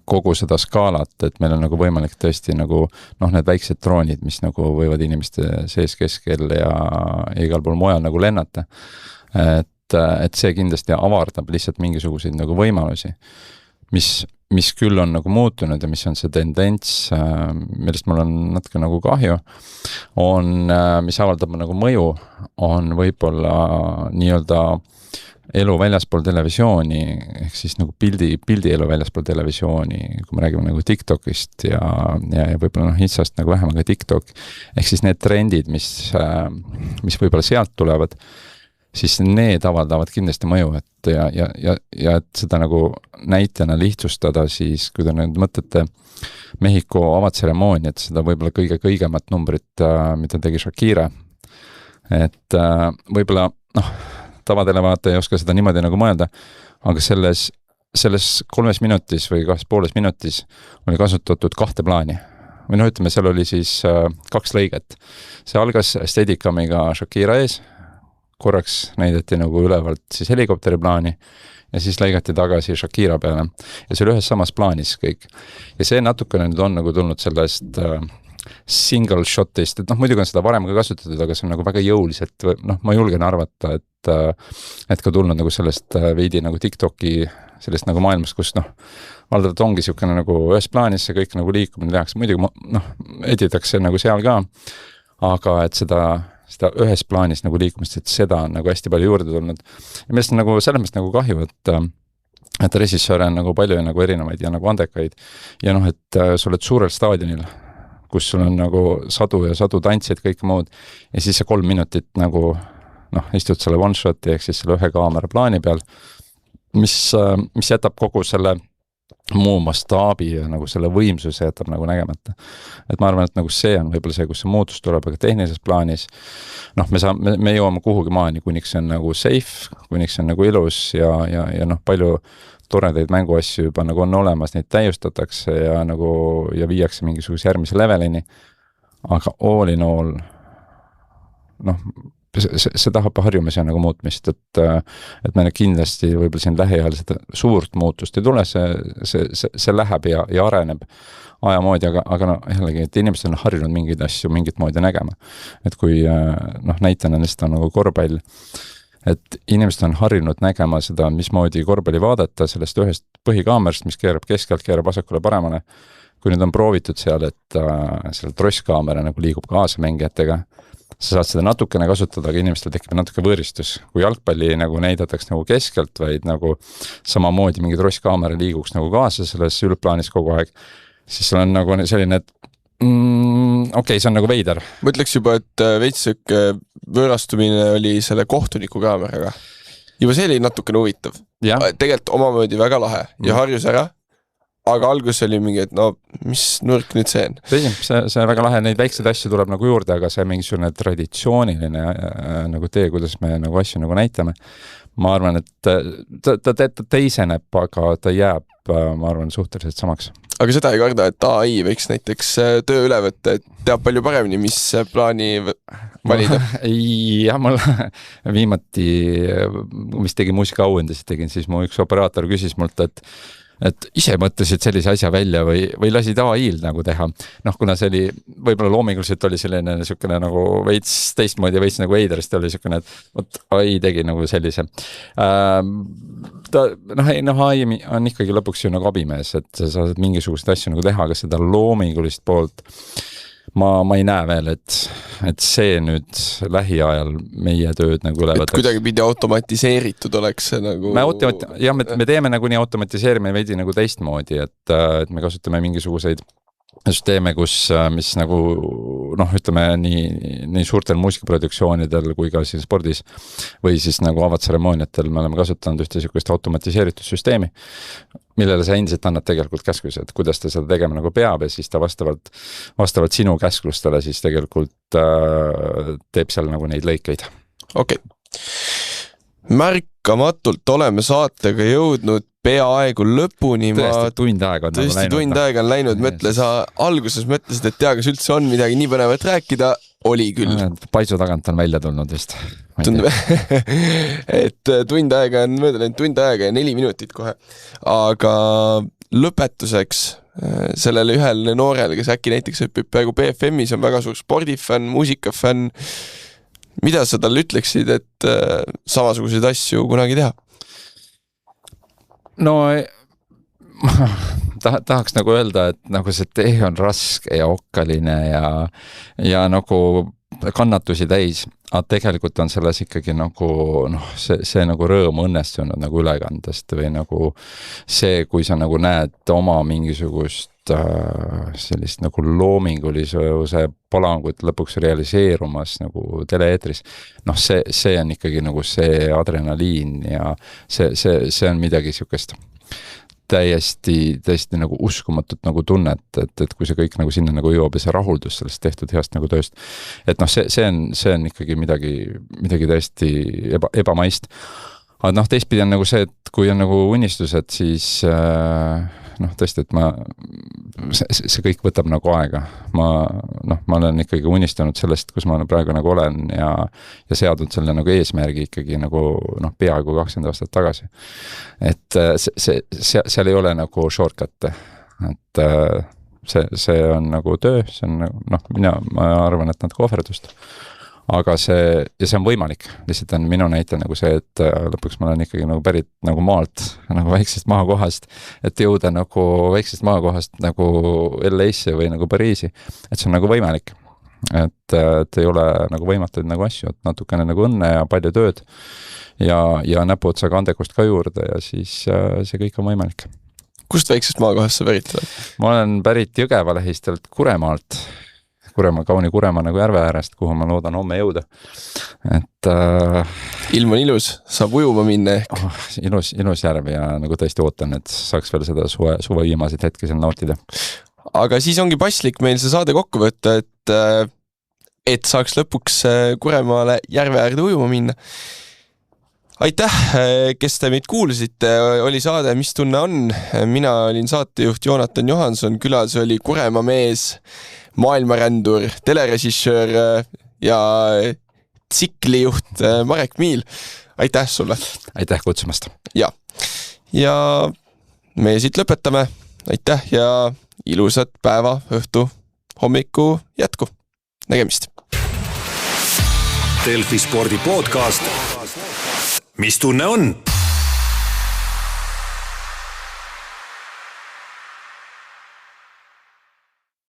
kogu seda skaalat, et meil on nagu võimalik tõesti nagu need väiksed droonid, mis nagu võivad inimeste sees keskel ja igal pool mujal nagu lennata. Et see kindlasti avardab lihtsalt mingisuguseid nagu võimalusi, mis küll on nagu muutunud ja mis on see tendents, millest mul on natuke nagu kahju, mis avaldab nagu mõju, on võib-olla nii-öelda elu väljaspool televisiooni, ehk siis nagu pildi elu väljaspool televisiooni, kui me räägime nagu TikTokist ja võib-olla Instast nagu vähem, aga TikTok, ehk siis need trendid, mis võib-olla sealt tulevad, siis need avaldavad kindlasti mõju, et ja et seda nagu näitena lihtsustada, siis kui te nüüd mõtlete Mehhiko avatseremooniat, seda võib-olla kõige kõigemat numbrit, mida tegi Shakira, et võib-olla tavadele vaata ei oska seda niimoodi nagu mõelda, aga selles 3 minutis või 2,5 minutis oli kasutatud 2 plaani. Või ütleme, seal oli siis 2 lõiget. See algas Steadicamiga Shakira ees, korraks näidati nagu ülevalt siis helikopteri plaani ja siis lõigati tagasi Shakira peale. Ja see oli ühes samas plaanis kõik. Ja see natukene nüüd on nagu tulnud sellest single shotist, et muidugi on seda varem ka kasutatud, aga see on nagu väga jõuliselt, ma julgen arvata, et ka tulnud nagu sellest veidi nagu TikToki sellest nagu maailmast, kus valdavalt ongi siukene nagu ühes plaanis see kõik nagu liikumine tehakse, muidugi editakse nagu seal ka, aga et seda ühes plaanis nagu liikumist, et seda on nagu hästi palju juurde tulnud. Ja millest on nagu selles mõttes nagu kahju, et režissööre on nagu palju nagu erinevaid ja nagu andekaid ja et sa oled suurel staadionil, kus sul on nagu sadu ja sadu tantsijaid, kõike muud, ja siis see 3 minutit nagu istud selle one shoti, ehk siis selle ühe kaamera plaani peal, mis jätab kogu selle muu mastaabi ja nagu selle võimsuse jätab nagu nägemata. Et ma arvan, et nagu see on võib-olla see, kus see muutus tuleb, aga tehnilises plaanis me jõuame kuhugi maani, kuniks see on nagu safe, kuniks see on nagu ilus ja palju toredaid mänguasju juba nagu on olemas, neid täiustatakse ja viiakse mingisuguse järgmise levelini, aga all in all see tahab harjumise nagu muutmist, et meil kindlasti võib-olla siin lähiajal seda suurt muutust ei tule, see läheb ja areneb ajamoodi, aga jällegi, et inimesed on harjunud mingeid asju mingit moodi nägema. Et kui näitena lihtsalt on nagu korvpall, et inimesed on harjunud nägema seda, mismoodi korvpalli vaadata sellest ühest põhikaamerast, mis keerab keskelt, keerab vasakule paremale, kui nüüd on proovitud seal, et seal trosskaamera nagu liigub kaasa mängijatega, sa saad seda natukene kasutada, aga inimestel tekib natuke võõristus. Kui jalgpalli nagu näidataks nagu keskelt, vaid nagu samamoodi mingi trosskaamera liiguks nagu kaasa selles üldplaanis kogu aeg, siis seal on nagu selline, et okei, see on nagu veider. Ma ütleks juba, et veitsük võõrastumine oli selle kohtuniku kaameraga. Juba see oli natukene huvitav. Tegelikult omamoodi väga lahe ja harjus ära, aga algus oli mingi, et mis nurk nüüd see on? See on väga lahe, neid väikseid asju tuleb nagu juurde, aga see on mingisugune traditsiooniline nagu tee, kuidas me nagu asju nagu näitame. Ma arvan, et ta teiseneb, aga ta jääb, ma arvan, suhteliselt samaks. Aga seda ei karda, et AI võiks näiteks töö üle võtta, et teab palju paremini, mis plaani valida? Jah, mul viimati, mis tegi muusikaauendasid tegin, siis mu üks operaator küsis mult, et ise mõtlesid sellise asja välja või lasid AI-l nagu teha. Kuna see oli, võib-olla loominguliselt oli selline niisugune nagu veits teistmoodi, veits nagu eiderist oli niisugune, et AI tegi nagu sellise. AI on ikkagi lõpuks ju nagu abimees, et sa saad mingisugust asju nagu teha, aga seda loomingulist poolt ma ei näe veel, et see nüüd lähiajal meie tööd nagu üle võtaks. Et kuidagi pidi automatiseeritud oleks see nagu... Me teeme nagu nii automatiseerime veidi nagu teistmoodi, et me kasutame mingisuguseid süsteeme, mis nagu ütleme nii suurtel muusikaproduktsioonidel kui ka siin spordis või siis nagu avatseremooniatel me oleme kasutanud ühte niisugust automatiseeritud süsteemi, millele sa endiselt annad tegelikult käskluse, et kuidas ta seda tegema nagu peab ja siis ta vastavalt sinu käsklustele siis tegelikult teeb seal nagu neid lõikeid. Okei. Märkamatult oleme saatega jõudnud peaaegu lõpuni. Tõesti tund aega on läinud. Mõtle, sa alguses mõtlesid, et kas üldse on midagi nii põnevat rääkida. Oli küll. Paisu tagant on välja tulnud vist. Tundub, et tund aega on möödunud, tund aega ja 4 minutit kohe. Aga lõpetuseks sellele ühele noorele, kes äkki näiteks õpib praegu BFM-is, on väga suur spordifänn, muusikafänn. Mida sa talle ütleksid, et samasuguseid asju kunagi teha? No tahaks nagu öelda, et nagu see tee on raske ja okkaline ja nagu kannatusi täis, aga tegelikult on selles ikkagi nagu see nagu rõõm õnnestunud nagu ülekandest või nagu see, kui sa nagu näed oma mingisugust sellist nagu loomingulisuse palangut lõpuks realiseerumas nagu teleeetris. See on ikkagi nagu see adrenaliin ja see on midagi sihukest täiesti nagu uskumatut nagu tunnet, et kui see kõik nagu sinna nagu jõuab ja see rahuldus sellest tehtud heast nagu tööst. Et see on ikkagi midagi täiesti ebamaist. Aga teistpidi on nagu see, et kui on nagu unistused, siis tõesti, et see kõik võtab nagu aega. Ma olen ikkagi unistanud sellest, kus ma praegu nagu olen ja seadnud selle nagu eesmärgi ikkagi nagu peaaegu 20 aastat tagasi. Et seal ei ole nagu shortcut'e. Et see on nagu töö, see on ma arvan, et natuke ohverdust. Aga see on võimalik, lihtsalt on minu näite nagu see, et lõpuks ma olen ikkagi nagu pärit nagu maalt, nagu väiksest maakohast, et jõuda nagu väiksest maakohast nagu LA-sse või nagu Pariisi, et see on nagu võimalik, et ei ole nagu võimatuid nagu asju, et natukene nagu õnne ja palju tööd ja näpuotsaga andekust ka juurde ja siis see kõik on võimalik. Kust väiksest maakohast sa pärit oled? Ma olen pärit Jõgeva lähistelt Kuremaalt, kauni Kuremaa nagu järve äärest, kuhu ma loodan homme jõuda. Et ilm on ilus, saab ujuma minna ehk. Ilus järv ja nagu tõesti ootan, et saaks veel seda suve viimaseid hetki seal nautida. Aga siis ongi paslik meil see saade kokku võtta, et saaks lõpuks Kuremaale järve äärde ujuma minna. Aitäh, kes te meid kuulusite, oli saade Mis tunne on? Mina olin saatejuht Joonatan Johanson, külas oli Kuremaa mees, maailmarändur, telerežissöör ja tsiklijuht Marek Miil. Aitäh sulle! Aitäh kutsumast! Ja me siit lõpetame. Aitäh ja ilusat päeva, õhtu, hommiku jätku. Nägemist! Delfi spordi podcast Mis tunne on?